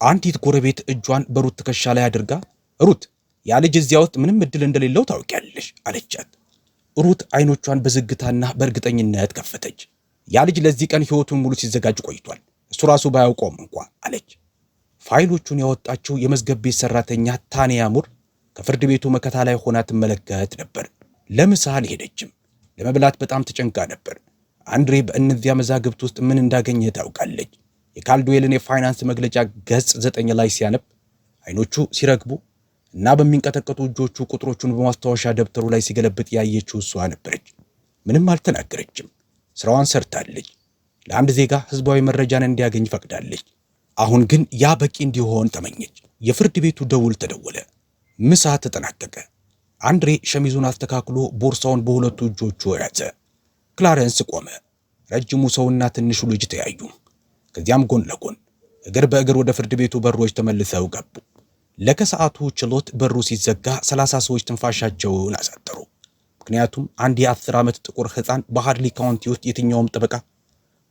አንዲት ጎረቤት እጇን በሩት ትከሻ ላይ አድርጋ ሩት፣ ያ ልጅ እዚያ ውስጥ ምንም እድል እንደሌለው ታውቂያለሽ አለቻት። ሩት አይኖቿን በዝግታና በእርግጠኝነት ከፈተች። ያ ልጅ ለዚህ ቀን ሕይወቱን ሙሉ ሲዘጋጅ ቆይቷል፣ እሱ ራሱ ባያውቀውም እንኳ አለች። ፋይሎቹን ያወጣችው የመዝገብ ቤት ሰራተኛ ታንያ ሙር ከፍርድ ቤቱ መከታ ላይ ሆና ትመለከት ነበር። ለምሳ አልሄደችም። ለመብላት በጣም ተጨንቃ ነበር። አንድሬ በእነዚያ መዛግብት ውስጥ ምን እንዳገኘ ታውቃለች። የካልድዌልን የፋይናንስ መግለጫ ገጽ 9 ላይ ሲያነብ አይኖቹ ሲረግቡ እና በሚንቀጠቀጡ እጆቹ ቁጥሮቹን በማስታወሻ ደብተሩ ላይ ሲገለብጥ ያየችው እሷ ነበረች። ምንም አልተናገረችም። ስራዋን ሰርታለች። ለአንድ ዜጋ ህዝባዊ መረጃን እንዲያገኝ ፈቅዳለች። አሁን ግን ያ በቂ እንዲሆን ተመኘች። የፍርድ ቤቱ ደውል ተደወለ። ምሳ ተጠናቀቀ። አንድሬ ሸሚዙን አስተካክሎ ቦርሳውን በሁለቱ እጆቹ ያዘ። ክላረንስ ቆመ። ረጅሙ ሰውና ትንሹ ልጅ ተያዩ። ከዚያም ጎን ለጎን እግር በእግር ወደ ፍርድ ቤቱ በሮች ተመልሰው ገቡ። ለከሰዓቱ ችሎት በሩ ሲዘጋ 30 ሰዎች ትንፋሻቸውን አሳጠሩ። ምክንያቱም አንድ የ10 ዓመት ጥቁር ሕፃን በሃድሊ ካውንቲ ውስጥ የትኛውም ጠበቃ፣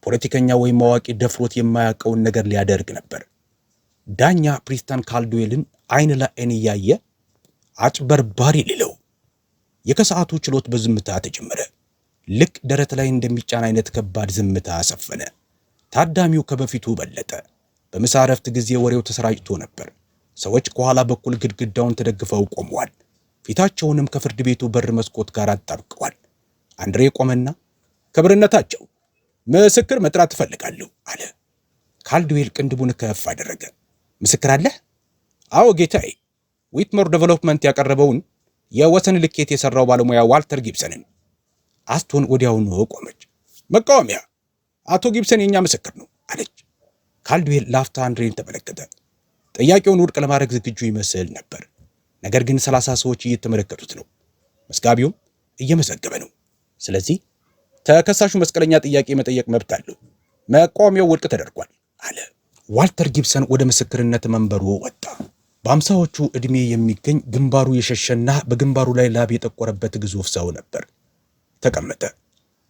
ፖለቲከኛ ወይም አዋቂ ደፍሮት የማያውቀውን ነገር ሊያደርግ ነበር። ዳኛ ፕሪስተን ካልድዌልን አይን ለአይን እያየ አጭበርባሪ ሊለው። የከሰዓቱ ችሎት በዝምታ ተጀመረ። ልክ ደረት ላይ እንደሚጫን አይነት ከባድ ዝምታ ሰፈነ። ታዳሚው ከበፊቱ በለጠ። በምሳ እረፍት ጊዜ ወሬው ተሰራጭቶ ነበር። ሰዎች ከኋላ በኩል ግድግዳውን ተደግፈው ቆመዋል። ፊታቸውንም ከፍርድ ቤቱ በር መስኮት ጋር አጣብቀዋል። አንድሬ ቆመና ክብርነታቸው ምስክር መጥራት እፈልጋለሁ አለ። ካልድዌል ቅንድቡን ከፍ አደረገ። ምስክር አለህ? አዎ ጌታዬ፣ ዊትሞር ዴቨሎፕመንት ያቀረበውን የወሰን ልኬት የሰራው ባለሙያ ዋልተር ጊብሰንን። አስቶን ወዲያውኑ ቆመች። መቃወሚያ፣ አቶ ጊብሰን የኛ ምስክር ነው አለች። ካልድዌል ላፍታ አንድሬን ተመለከተ። ጥያቄውን ውድቅ ለማድረግ ዝግጁ ይመስል ነበር። ነገር ግን 30 ሰዎች እየተመለከቱት ነው። መስጋቢውም እየመዘገበ ነው። ስለዚህ ተከሳሹ መስቀለኛ ጥያቄ መጠየቅ መብት አለው። መቃወሚያው ውድቅ ተደርጓል አለ። ዋልተር ጊብሰን ወደ ምስክርነት መንበሩ ወጣ። በአምሳዎቹ ዕድሜ የሚገኝ ግንባሩ የሸሸና በግንባሩ ላይ ላብ የጠቆረበት ግዙፍ ሰው ነበር። ተቀመጠ።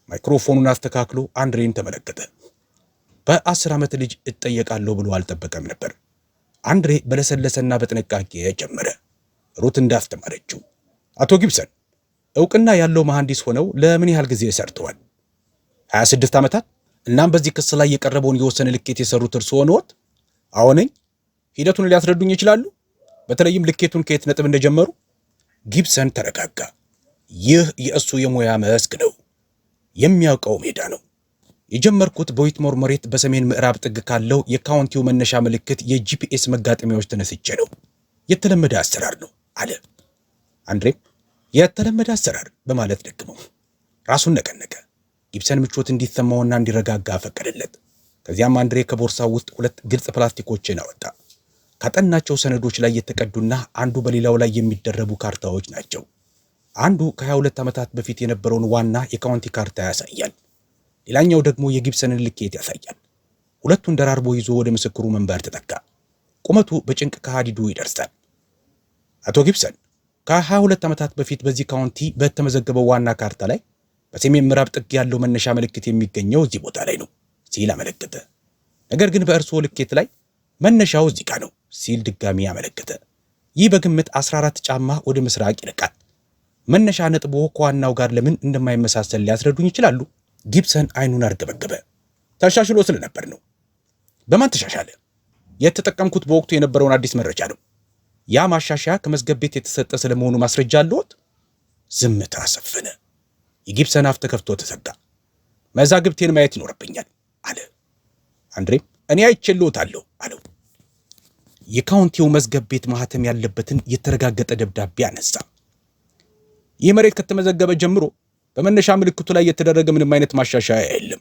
ማይክሮፎኑን አስተካክሎ አንድሬን ተመለከተ። በ10 ዓመት ልጅ እጠየቃለሁ ብሎ አልጠበቀም ነበር። አንድሬ በለሰለሰና በጥንቃቄ ጀመረ። ሩት እንዳስተማረችው አቶ ጊብሰን ዕውቅና ያለው መሐንዲስ ሆነው ለምን ያህል ጊዜ ሰርተዋል? 26 ዓመታት። እናም በዚህ ክስ ላይ የቀረበውን የወሰን ልኬት የሰሩት እርስዎ ነዎት? አዎ ነኝ። ሂደቱን ሊያስረዱኝ ይችላሉ? በተለይም ልኬቱን ከየት ነጥብ እንደጀመሩ? ጊብሰን ተረጋጋ። ይህ የእሱ የሙያ መስክ ነው። የሚያውቀው ሜዳ ነው። የጀመርኩት በዊትሞር መሬት በሰሜን ምዕራብ ጥግ ካለው የካውንቲው መነሻ ምልክት የጂፒኤስ መጋጠሚያዎች ተነስቼ ነው። የተለመደ አሰራር ነው አለ። አንድሬም የተለመደ አሰራር በማለት ደግመው ራሱን ነቀነቀ። ጊብሰን ምቾት እንዲሰማውና እንዲረጋጋ ፈቀደለት። ከዚያም አንድሬ ከቦርሳው ውስጥ 2 ግልጽ ፕላስቲኮችን አወጣ። ካጠናቸው ሰነዶች ላይ የተቀዱና አንዱ በሌላው ላይ የሚደረቡ ካርታዎች ናቸው። አንዱ ከ22 ዓመታት በፊት የነበረውን ዋና የካውንቲ ካርታ ያሳያል። ሌላኛው ደግሞ የጊብሰንን ልኬት ያሳያል። ሁለቱን ደራርቦ ይዞ ወደ ምስክሩ መንበር ተጠጋ። ቁመቱ በጭንቅ ከሃዲዱ ይደርሳል። አቶ ጊብሰን ከ22 ዓመታት በፊት በዚህ ካውንቲ በተመዘገበው ዋና ካርታ ላይ በሰሜን ምዕራብ ጥግ ያለው መነሻ ምልክት የሚገኘው እዚህ ቦታ ላይ ነው ሲል አመለከተ። ነገር ግን በእርስዎ ልኬት ላይ መነሻው እዚህ ጋር ነው ሲል ድጋሚ አመለከተ። ይህ በግምት 14 ጫማ ወደ ምስራቅ ይርቃል። መነሻ ነጥቦ ከዋናው ጋር ለምን እንደማይመሳሰል ሊያስረዱኝ ይችላሉ? ጊብሰን አይኑን አርገበገበ። ተሻሽሎ ስለነበር ነው። በማን ተሻሻለ? የተጠቀምኩት በወቅቱ የነበረውን አዲስ መረጃ ነው። ያ ማሻሻያ ከመዝገብ ቤት የተሰጠ ስለመሆኑ ማስረጃ አለዎት? ዝምታ ሰፈነ። የጊብሰን አፍ ተከፍቶ ተዘጋ። መዛግብቴን ማየት ይኖርብኛል አለ። አንድሬም እኔ አይቼልዎታለሁ አለው። የካውንቲው መዝገብ ቤት ማህተም ያለበትን የተረጋገጠ ደብዳቤ አነሳ። ይህ መሬት ከተመዘገበ ጀምሮ በመነሻ ምልክቱ ላይ የተደረገ ምንም አይነት ማሻሻያ የለም።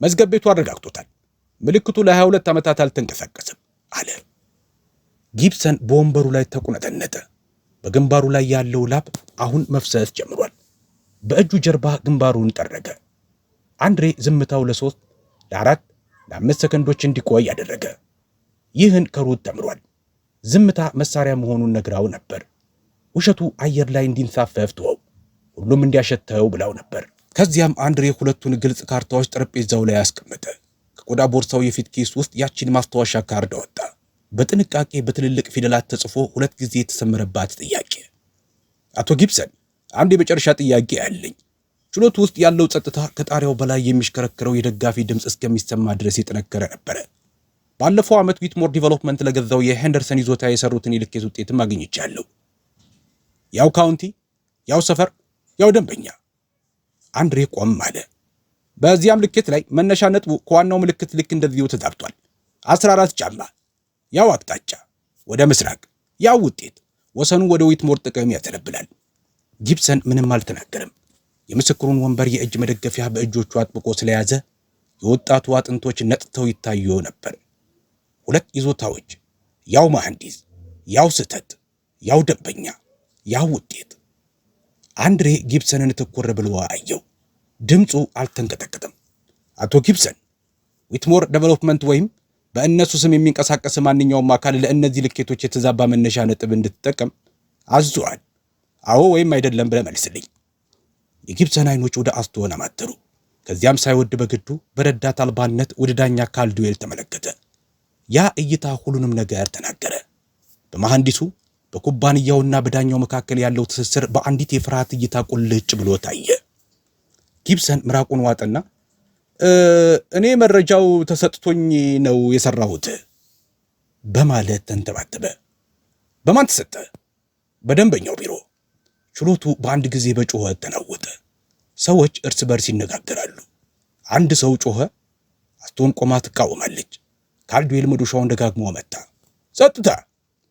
መዝገብ ቤቱ አረጋግጦታል። ምልክቱ ለ22 ዓመታት አልተንቀሳቀሰም አለ። ጊብሰን በወንበሩ ላይ ተቁነጠነጠ። በግንባሩ ላይ ያለው ላብ አሁን መፍሰስ ጀምሯል። በእጁ ጀርባ ግንባሩን ጠረገ። አንድሬ ዝምታው ለ3 ለ4 ለ5 ሰከንዶች እንዲቆይ ያደረገ። ይህን ከሩት ተምሯል። ዝምታ መሳሪያ መሆኑን ነግራው ነበር። ውሸቱ አየር ላይ እንዲንሳፈፍ ተወው፣ ሁሉም እንዲያሸተው ብላው ነበር። ከዚያም አንድሬ 2ቱን ግልጽ ካርታዎች ጠረጴዛው ላይ አስቀመጠ። ከቆዳ ቦርሳው የፊት ኪስ ውስጥ ያቺን ማስታወሻ ካርድ አወጣ። በጥንቃቄ በትልልቅ ፊደላት ተጽፎ 2 ጊዜ የተሰመረባት ጥያቄ። አቶ ጊብሰን አንድ የመጨረሻ ጥያቄ ያለኝ። ችሎቱ ውስጥ ያለው ጸጥታ ከጣሪያው በላይ የሚሽከረከረው የደጋፊ ድምፅ እስከሚሰማ ድረስ የጠነከረ ነበረ። ባለፈው ዓመት ዊትሞር ዲቨሎፕመንት ለገዛው የሄንደርሰን ይዞታ የሰሩትን የልኬት ውጤትም አግኝቻለሁ። ያው ካውንቲ፣ ያው ሰፈር፣ ያው ደንበኛ። አንድሬ ቆም አለ። በዚያም ልኬት ላይ መነሻ ነጥቡ ከዋናው ምልክት ልክ እንደዚሁ ተዛብቷል። 14 ጫማ፣ ያው አቅጣጫ ወደ ምስራቅ፣ ያው ውጤት ወሰኑ ወደ ዊትሞር ጥቅም ያተነብላል። ጊብሰን ምንም አልተናገረም። የምስክሩን ወንበር የእጅ መደገፊያ በእጆቹ አጥብቆ ስለያዘ የወጣቱ አጥንቶች ነጥተው ይታዩ ነበር። ሁለት ይዞታዎች፣ ያው መሐንዲስ፣ ያው ስህተት፣ ያው ደንበኛ፣ ያው ውጤት። አንድሬ ጊብሰንን ትኩር ብሎ አየው። ድምፁ አልተንቀጠቀጠም። አቶ ጊብሰን፣ ዊትሞር ዴቨሎፕመንት ወይም በእነሱ ስም የሚንቀሳቀስ ማንኛውም አካል ለእነዚህ ልኬቶች የተዛባ መነሻ ነጥብ እንድትጠቀም አዟል። አዎ ወይም አይደለም ብለህ መልስልኝ። የጊብሰን አይኖች ወደ አስቶን አማተሩ። ከዚያም ሳይወድ በግዱ በረዳት አልባነት ወደ ዳኛ ካልድዌል ተመለከተ። ያ እይታ ሁሉንም ነገር ተናገረ። በመሐንዲሱ በኩባንያውና በዳኛው መካከል ያለው ትስስር በአንዲት የፍርሃት እይታ ቁልጭ ብሎ ታየ። ጊብሰን ምራቁን ዋጠና እኔ መረጃው ተሰጥቶኝ ነው የሰራሁት በማለት ተንተባተበ። በማን ተሰጠ? በደንበኛው ቢሮ። ችሎቱ በአንድ ጊዜ በጩኸት ተናወጠ። ሰዎች እርስ በርስ ይነጋገራሉ። አንድ ሰው ጮኸ። አስቶን ቆማ ትቃወማለች። ካልድዌል መዶሻውን ደጋግሞ መታ። ጸጥታ!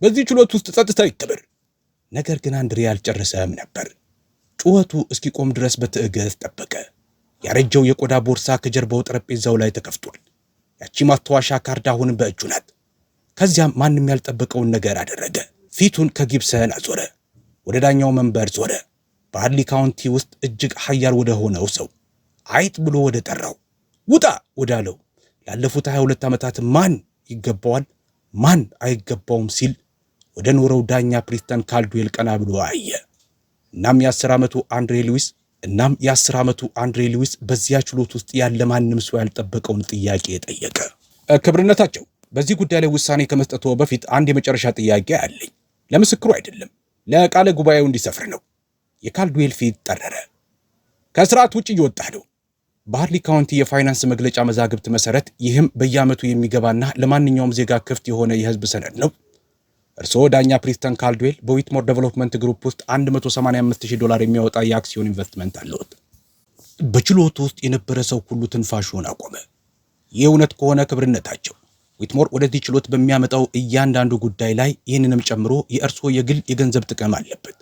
በዚህ ችሎት ውስጥ ጸጥታ ይከበር። ነገር ግን አንድሬ አልጨረሰም ነበር። ጩኸቱ እስኪቆም ድረስ በትዕግስት ጠበቀ። ያረጀው የቆዳ ቦርሳ ከጀርባው ጠረጴዛው ላይ ተከፍቷል። ያቺ ማስታወሻ ካርድ አሁንም በእጁ ናት። ከዚያም ማንም ያልጠበቀውን ነገር አደረገ። ፊቱን ከጊብሰን አዞረ። ወደ ዳኛው መንበር ዞረ። በሃድሊ ካውንቲ ውስጥ እጅግ ኃያል ወደ ሆነው ሰው አይጥ ብሎ ወደ ጠራው ውጣ ወዳለው ላለፉት 22 ዓመታት ማን ይገባዋል ማን አይገባውም ሲል ወደ ኖረው ዳኛ ፕሪስተን ካልድዌል ቀና ብሎ አየ። እናም የ10 ዓመቱ አንድሬ ሉዊስ በዚያ ችሎት ውስጥ ያለ ማንም ሰው ያልጠበቀውን ጥያቄ ጠየቀ። ክብርነታቸው፣ በዚህ ጉዳይ ላይ ውሳኔ ከመስጠቱ በፊት አንድ የመጨረሻ ጥያቄ አለኝ። ለምስክሩ አይደለም፣ ለቃለ ጉባኤው እንዲሰፍር ነው። የካልድዌል ፊት ጠረረ። ከስርዓት ውጭ እየወጣህ ነው። በሃድሊ ካውንቲ የፋይናንስ መግለጫ መዛግብት መሰረት ይህም በየዓመቱ የሚገባና ለማንኛውም ዜጋ ክፍት የሆነ የህዝብ ሰነድ ነው። እርስዎ ዳኛ ፕሪስተን ካልድዌል በዊትሞር ዴቨሎፕመንት ግሩፕ ውስጥ $185,000 የሚያወጣ የአክሲዮን ኢንቨስትመንት አለዎት። በችሎቱ ውስጥ የነበረ ሰው ሁሉ ትንፋሹን አቆመ። ይህ እውነት ከሆነ ክብርነታቸው፣ ዊትሞር ወደዚህ ችሎት በሚያመጣው እያንዳንዱ ጉዳይ ላይ ይህንንም ጨምሮ የእርስዎ የግል የገንዘብ ጥቅም አለበት።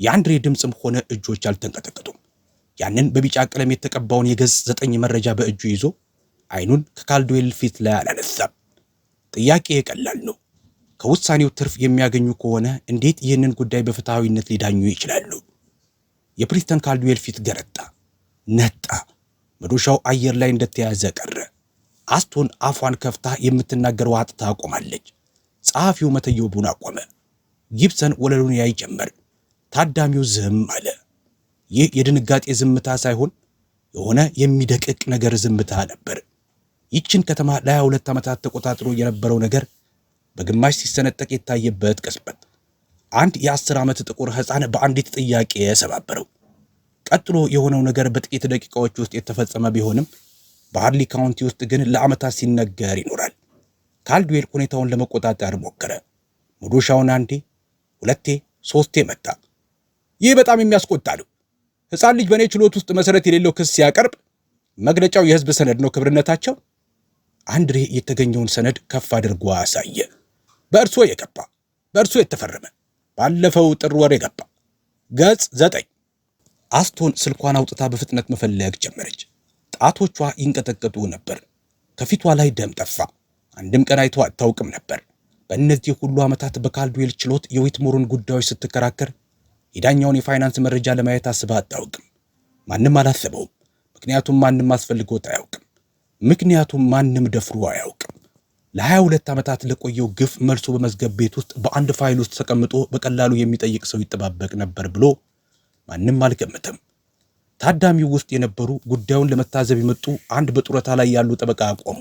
የአንድሬ ድምፅም ሆነ እጆች አልተንቀጠቀጡም። ያንን በቢጫ ቀለም የተቀባውን የገጽ 9 መረጃ በእጁ ይዞ አይኑን ከካልድዌል ፊት ላይ አላነሳም። ጥያቄ ቀላል ነው። ከውሳኔው ትርፍ የሚያገኙ ከሆነ እንዴት ይህንን ጉዳይ በፍትሐዊነት ሊዳኙ ይችላሉ? የፕሪስተን ካልድዌል ፊት ገረጣ፣ ነጣ። መዶሻው አየር ላይ እንደተያዘ ቀረ። አስቶን አፏን ከፍታ የምትናገረው አጥታ ቆማለች። ጸሐፊው መተየቡን አቆመ። ጊብሰን ወለሉን ያይ ጀመር። ታዳሚው ዝም አለ። ይህ የድንጋጤ ዝምታ ሳይሆን የሆነ የሚደቅቅ ነገር ዝምታ ነበር። ይችን ከተማ ለ22 ዓመታት ተቆጣጥሮ የነበረው ነገር በግማሽ ሲሰነጠቅ የታየበት ቅጽበት አንድ የ10 ዓመት ጥቁር ሕፃን በአንዲት ጥያቄ ሰባበረው። ቀጥሎ የሆነው ነገር በጥቂት ደቂቃዎች ውስጥ የተፈጸመ ቢሆንም በሃድሊ ካውንቲ ውስጥ ግን ለዓመታት ሲነገር ይኖራል። ካልድዌል ሁኔታውን ለመቆጣጠር ሞከረ። መዶሻውን አንዴ፣ ሁለቴ፣ ሶስቴ መታ። ይህ በጣም የሚያስቆጣ ነው። ሕፃን ልጅ በእኔ ችሎት ውስጥ መሰረት የሌለው ክስ ሲያቀርብ መግለጫው የሕዝብ ሰነድ ነው ክብርነታቸው። አንድሬ የተገኘውን ሰነድ ከፍ አድርጎ አሳየ። በእርሶ የገባ በእርሶ የተፈረመ ባለፈው ጥር ወር የገባ ገጽ 9። አስቶን ስልኳን አውጥታ በፍጥነት መፈለግ ጀመረች። ጣቶቿ ይንቀጠቀጡ ነበር። ከፊቷ ላይ ደም ጠፋ። አንድም ቀን አይቶ አታውቅም ነበር። በእነዚህ ሁሉ ዓመታት በካልድዌል ችሎት የዊትሞርን ጉዳዮች ስትከራከር የዳኛውን የፋይናንስ መረጃ ለማየት አስባ አታውቅም። ማንም አላሰበውም። ምክንያቱም ማንም አስፈልጎት አያውቅም። ምክንያቱም ማንም ደፍሮ አያውቅም። ለ22 ዓመታት ለቆየው ግፍ መልሶ በመዝገብ ቤት ውስጥ በአንድ ፋይል ውስጥ ተቀምጦ በቀላሉ የሚጠይቅ ሰው ይጠባበቅ ነበር ብሎ ማንም አልገመተም። ታዳሚው ውስጥ የነበሩ ጉዳዩን ለመታዘብ የመጡ አንድ በጡረታ ላይ ያሉ ጠበቃ ቆሙ።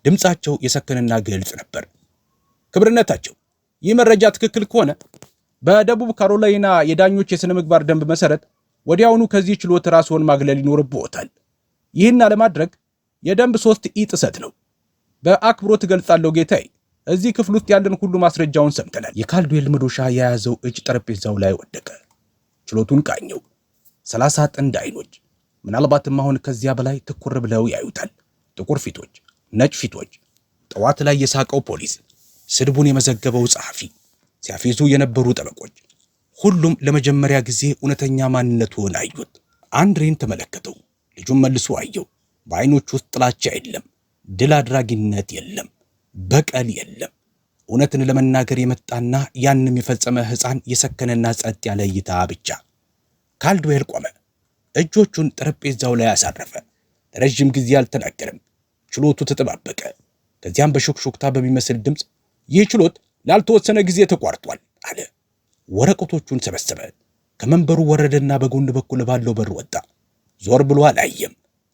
ድምፃቸው የሰከነና ግልጽ ነበር። ክብርነታቸው፣ ይህ መረጃ ትክክል ከሆነ በደቡብ ካሮላይና የዳኞች የሥነ ምግባር ደንብ መሰረት ወዲያውኑ ከዚህ ችሎት ራስዎን ማግለል ይኖርብዎታል። ይህን ለማድረግ የደንብ 3 ጥሰት ነው። በአክብሮት እገልጻለሁ ጌታዬ። እዚህ ክፍል ውስጥ ያለን ሁሉ ማስረጃውን ሰምተናል። የካልድዌል መዶሻ የያዘው እጅ ጠረጴዛው ላይ ወደቀ። ችሎቱን ቃኘው። 30 ጥንድ አይኖች ምናልባትም አሁን ከዚያ በላይ ትኩር ብለው ያዩታል። ጥቁር ፊቶች፣ ነጭ ፊቶች፣ ጠዋት ላይ የሳቀው ፖሊስ፣ ስድቡን የመዘገበው ጸሐፊ፣ ሲያፌዙ የነበሩ ጠበቆች ሁሉም ለመጀመሪያ ጊዜ እውነተኛ ማንነቱን አዩት። አንድሬን ተመለከተው። ልጁን መልሶ አየው። በዓይኖቹ ውስጥ ጥላቻ የለም፣ ድል አድራጊነት የለም፣ በቀል የለም። እውነትን ለመናገር የመጣና ያንም የፈጸመ ሕፃን የሰከነና ጸጥ ያለ እይታ ብቻ። ካልድዌል ቆመ። እጆቹን ጠረጴዛው ላይ አሳረፈ። ለረጅም ጊዜ አልተናገረም። ችሎቱ ተጠባበቀ። ከዚያም በሹክሹክታ በሚመስል ድምፅ ይህ ችሎት ላልተወሰነ ጊዜ ተቋርጧል አለ። ወረቀቶቹን ሰበሰበ። ከመንበሩ ወረደና በጎን በኩል ባለው በር ወጣ። ዞር ብሎ አላየም።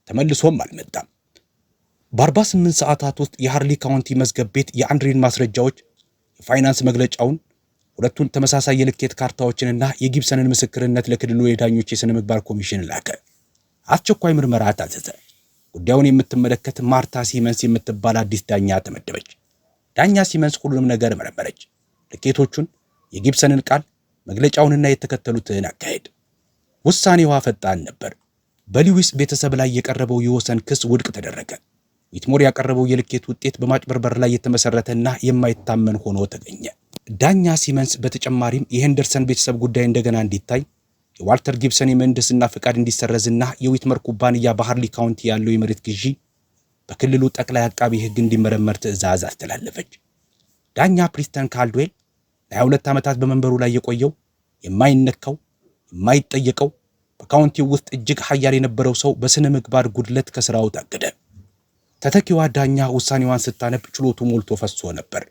ተመልሶም አልመጣም። በ48 ሰዓታት ውስጥ የሃርሊ ካውንቲ መዝገብ ቤት የአንድሬን ማስረጃዎች፣ የፋይናንስ መግለጫውን፣ ሁለቱን ተመሳሳይ የልኬት ካርታዎችንና የጊብሰንን ምስክርነት ለክልሉ የዳኞች የሥነ ምግባር ኮሚሽን ላከ። አስቸኳይ ምርመራ ታዘዘ። ጉዳዩን የምትመለከት ማርታ ሲመንስ የምትባል አዲስ ዳኛ ተመደበች። ዳኛ ሲመንስ ሁሉንም ነገር መረመረች። ልኬቶቹን፣ የጊብሰንን ቃል፣ መግለጫውንና የተከተሉትን አካሄድ። ውሳኔዋ ፈጣን ነበር። በሊዊስ ቤተሰብ ላይ የቀረበው የወሰን ክስ ውድቅ ተደረገ። ዊትሞር ያቀረበው የልኬት ውጤት በማጭበርበር ላይ የተመሰረተና የማይታመን ሆኖ ተገኘ። ዳኛ ሲመንስ በተጨማሪም የሄንደርሰን ቤተሰብ ጉዳይ እንደገና እንዲታይ፣ የዋልተር ጊብሰን የምህንድስና ፍቃድ እንዲሰረዝና የዊትመር ኩባንያ በሃርሊ ካውንቲ ያለው የመሬት ግዢ በክልሉ ጠቅላይ አቃቢ ሕግ እንዲመረመር ትዕዛዝ አስተላለፈች። ዳኛ ፕሪስተን ካልድዌል ለ22 ዓመታት በመንበሩ ላይ የቆየው የማይነካው የማይጠየቀው በካውንቲው ውስጥ እጅግ ኃያል የነበረው ሰው በሥነ ምግባር ጉድለት ከሥራው ታገደ። ተተኪዋ ዳኛ ውሳኔዋን ስታነብ ችሎቱ ሞልቶ ፈሶ ነበር።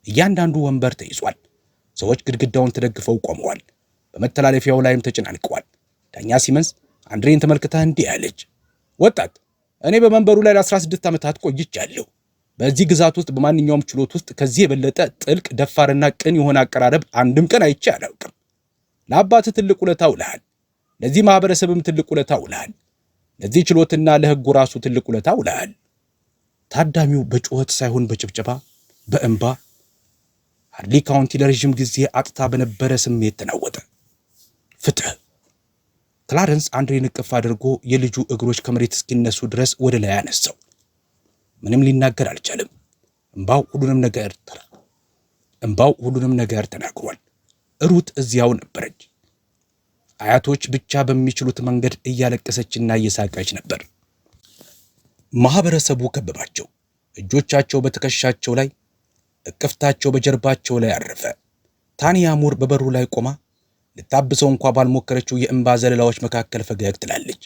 እያንዳንዱ ወንበር ተይዟል። ሰዎች ግድግዳውን ተደግፈው ቆመዋል። በመተላለፊያው ላይም ተጨናንቀዋል። ዳኛ ሲመንስ አንድሬን ተመልክታ እንዲህ አለች። ወጣት፣ እኔ በመንበሩ ላይ ለ16 ዓመታት ቆይቻለሁ። በዚህ ግዛት ውስጥ በማንኛውም ችሎት ውስጥ ከዚህ የበለጠ ጥልቅ፣ ደፋርና ቅን የሆነ አቀራረብ አንድም ቀን አይቼ አላውቅም። ለአባትህ ትልቅ ውለታ ውለሃል። ለዚህ ማህበረሰብም ትልቅ ውለታ ውለሃል። ለዚህ ችሎትና ለሕጉ ራሱ ትልቅ ውለታ ውለሃል። ታዳሚው በጩኸት ሳይሆን በጭብጨባ በእንባ ሃርሊ ካውንቲ ለረጅም ጊዜ አጥታ በነበረ ስሜት ተናወጠ። ፍትህ። ክላረንስ አንድሬን እቅፍ አድርጎ የልጁ እግሮች ከመሬት እስኪነሱ ድረስ ወደ ላይ አነሳው። ምንም ሊናገር አልቻለም። እንባው ሁሉንም ነገር ተናግሯል። ሩት እዚያው ነበረች። አያቶች ብቻ በሚችሉት መንገድ እያለቀሰችና እየሳቀች ነበር። ማህበረሰቡ ከበባቸው። እጆቻቸው በትከሻቸው ላይ፣ እቅፍታቸው በጀርባቸው ላይ አረፈ። ታንያ ሙር በበሩ ላይ ቆማ ልታብሰው እንኳ ባልሞከረችው የእንባ ዘለላዎች መካከል ፈገግ ትላለች።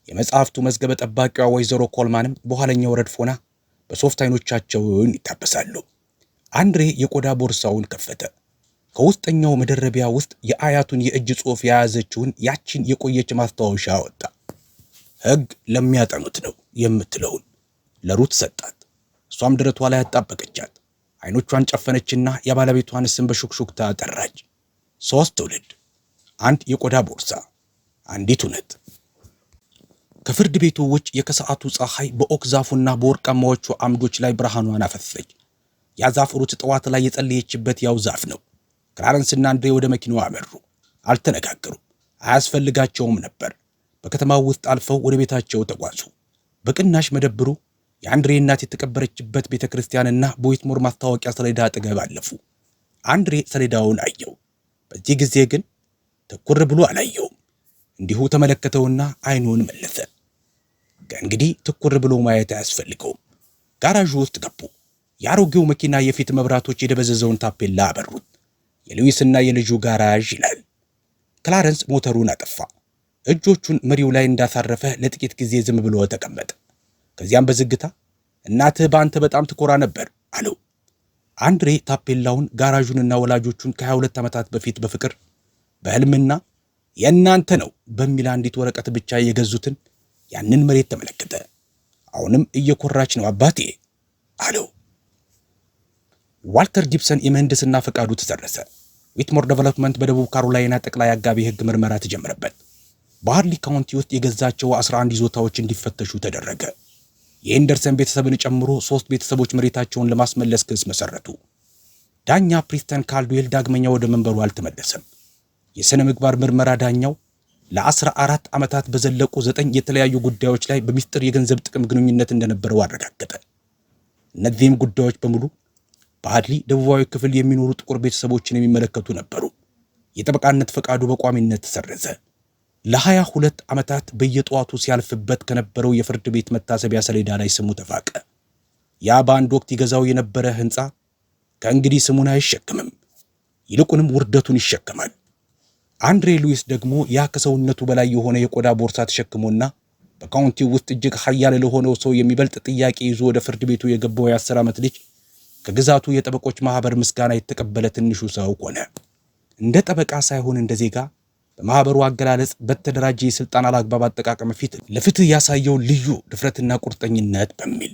የመጽሐፍቱ መዝገበ ጠባቂዋ ወይዘሮ ኮልማንም በኋለኛው ረድፍ ሆና በሶፍት አይኖቻቸውን ይታበሳሉ። አንድሬ የቆዳ ቦርሳውን ከፈተ። ከውስጠኛው መደረቢያ ውስጥ የአያቱን የእጅ ጽሑፍ የያዘችውን ያቺን የቆየች ማስታወሻ አወጣ። ሕግ ለሚያጠኑት ነው የምትለውን ለሩት ሰጣት። እሷም ደረቷ ላይ አጣበቀቻት። አይኖቿን ጨፈነችና የባለቤቷን ስም በሹክሹክታ ጠራች። 3 ትውልድ፣ 1 የቆዳ ቦርሳ፣ አንዲት እውነት። ከፍርድ ቤቱ ውጭ የከሰዓቱ ፀሐይ በኦክ ዛፉና በወርቃማዎቹ አምዶች ላይ ብርሃኗን አፈሰሰች። ያ ዛፍ ሩት ጠዋት ላይ የጸለየችበት ያው ዛፍ ነው። ክላረንስና አንድሬ ወደ መኪናው አመሩ። አልተነጋገሩም። አያስፈልጋቸውም ነበር። በከተማው ውስጥ አልፈው ወደ ቤታቸው ተጓዙ። በቅናሽ መደብሩ የአንድሬ እናት የተቀበረችበት ቤተ ክርስቲያንና በዊትሞር ማስታወቂያ ሰሌዳ አጠገብ አለፉ። አንድሬ ሰሌዳውን አየው። በዚህ ጊዜ ግን ትኩር ብሎ አላየውም። እንዲሁ ተመለከተውና አይኑን መለሰ። ከእንግዲህ ትኩር ብሎ ማየት አያስፈልገውም። ጋራዡ ውስጥ ገቡ። የአሮጌው መኪና የፊት መብራቶች የደበዘዘውን ታፔላ አበሩት። የሉዊስና የልጁ ጋራዥ ይላል። ክላረንስ ሞተሩን አጠፋ። እጆቹን መሪው ላይ እንዳሳረፈ ለጥቂት ጊዜ ዝም ብሎ ተቀመጠ። ከዚያም በዝግታ እናትህ በአንተ በጣም ትኮራ ነበር አለው። አንድሬ ታፔላውን፣ ጋራዡንና ወላጆቹን ከ22 ዓመታት በፊት በፍቅር በሕልምና የእናንተ ነው በሚል አንዲት ወረቀት ብቻ የገዙትን ያንን መሬት ተመለከተ። አሁንም እየኮራች ነው አባቴ አለው። ዋልተር ጊብሰን የምህንድስና ፈቃዱ ተሰረሰ። ዊትሞር ዴቨሎፕመንት በደቡብ ካሮላይና ጠቅላይ አቃቤ ሕግ ምርመራ ተጀመረበት። በሃርሊ ካውንቲ ውስጥ የገዛቸው 11 ይዞታዎች እንዲፈተሹ ተደረገ። የሄንደርሰን ቤተሰብን ጨምሮ 3 ቤተሰቦች መሬታቸውን ለማስመለስ ክስ መሰረቱ። ዳኛ ፕሪስተን ካልድዌል ዳግመኛ ወደ መንበሩ አልተመለሰም። የሥነ ምግባር ምርመራ ዳኛው ለ14 ዓመታት በዘለቁ 9 የተለያዩ ጉዳዮች ላይ በሚስጥር የገንዘብ ጥቅም ግንኙነት እንደነበረው አረጋገጠ። እነዚህም ጉዳዮች በሙሉ በሃድሊ ደቡባዊ ክፍል የሚኖሩ ጥቁር ቤተሰቦችን የሚመለከቱ ነበሩ። የጠበቃነት ፈቃዱ በቋሚነት ተሰረዘ። ለ22 ዓመታት በየጠዋቱ ሲያልፍበት ከነበረው የፍርድ ቤት መታሰቢያ ሰሌዳ ላይ ስሙ ተፋቀ። ያ በአንድ ወቅት ይገዛው የነበረ ሕንፃ ከእንግዲህ ስሙን አይሸከምም፣ ይልቁንም ውርደቱን ይሸከማል። አንድሬ ሉዊስ ደግሞ ያ ከሰውነቱ በላይ የሆነ የቆዳ ቦርሳ ተሸክሞና በካውንቲው ውስጥ እጅግ ኃያል ለሆነው ሰው የሚበልጥ ጥያቄ ይዞ ወደ ፍርድ ቤቱ የገባው የ10 ዓመት ልጅ ከግዛቱ የጠበቆች ማህበር ምስጋና የተቀበለ ትንሹ ሰው ሆነ። እንደ ጠበቃ ሳይሆን እንደ ዜጋ በማህበሩ አገላለጽ በተደራጀ የስልጣን አላግባብ አጠቃቀም ፊት ለፍትህ ያሳየው ልዩ ድፍረትና ቁርጠኝነት በሚል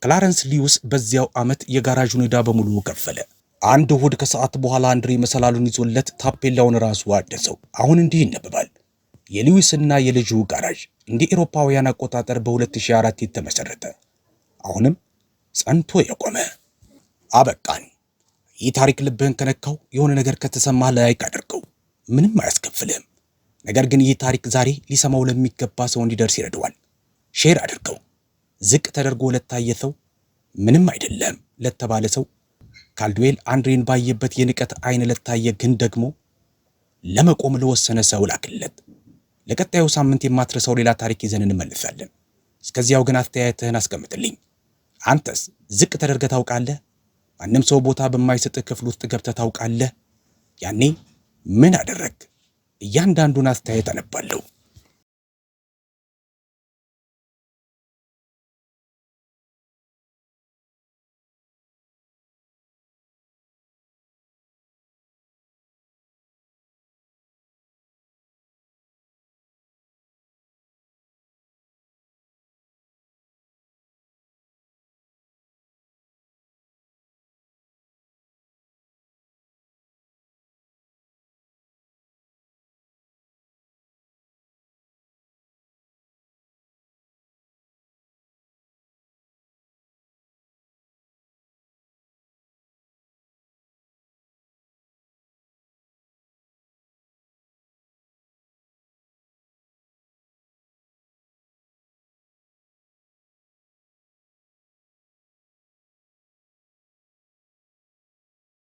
ክላረንስ ሊዩስ በዚያው ዓመት የጋራዡን ዕዳ በሙሉ ከፈለ። አንድ እሁድ ከሰዓት በኋላ አንድሬ መሰላሉን ይዞለት ታፔላውን ራሱ አደሰው። አሁን እንዲህ ይነበባል። የሊዩስና የልጁ ጋራዥ እንደ ኤሮፓውያን አቆጣጠር በ2004 የተመሰረተ አሁንም ጸንቶ የቆመ። አበቃን። ይህ ታሪክ ልብህን ከነካው የሆነ ነገር ከተሰማህ ላይክ አድርገው፣ ምንም አያስከፍልህም። ነገር ግን ይህ ታሪክ ዛሬ ሊሰማው ለሚገባ ሰው እንዲደርስ ይረዳዋል። ሼር አድርገው። ዝቅ ተደርጎ ለታየ ሰው፣ ምንም አይደለም ለተባለ ሰው፣ ካልድዌል አንድሬን ባየበት የንቀት አይን ለታየ ግን ደግሞ ለመቆም ለወሰነ ሰው ላክለት። ለቀጣዩ ሳምንት የማትረሳው ሌላ ታሪክ ይዘን እንመልሳለን። እስከዚያው ግን አስተያየትህን አስቀምጥልኝ። አንተስ ዝቅ ተደርገህ ታውቃለህ? ማንም ሰው ቦታ በማይሰጥህ ክፍል ውስጥ ገብተህ ታውቃለህ? ያኔ ምን አደረግ? እያንዳንዱን አስተያየት አነባለሁ።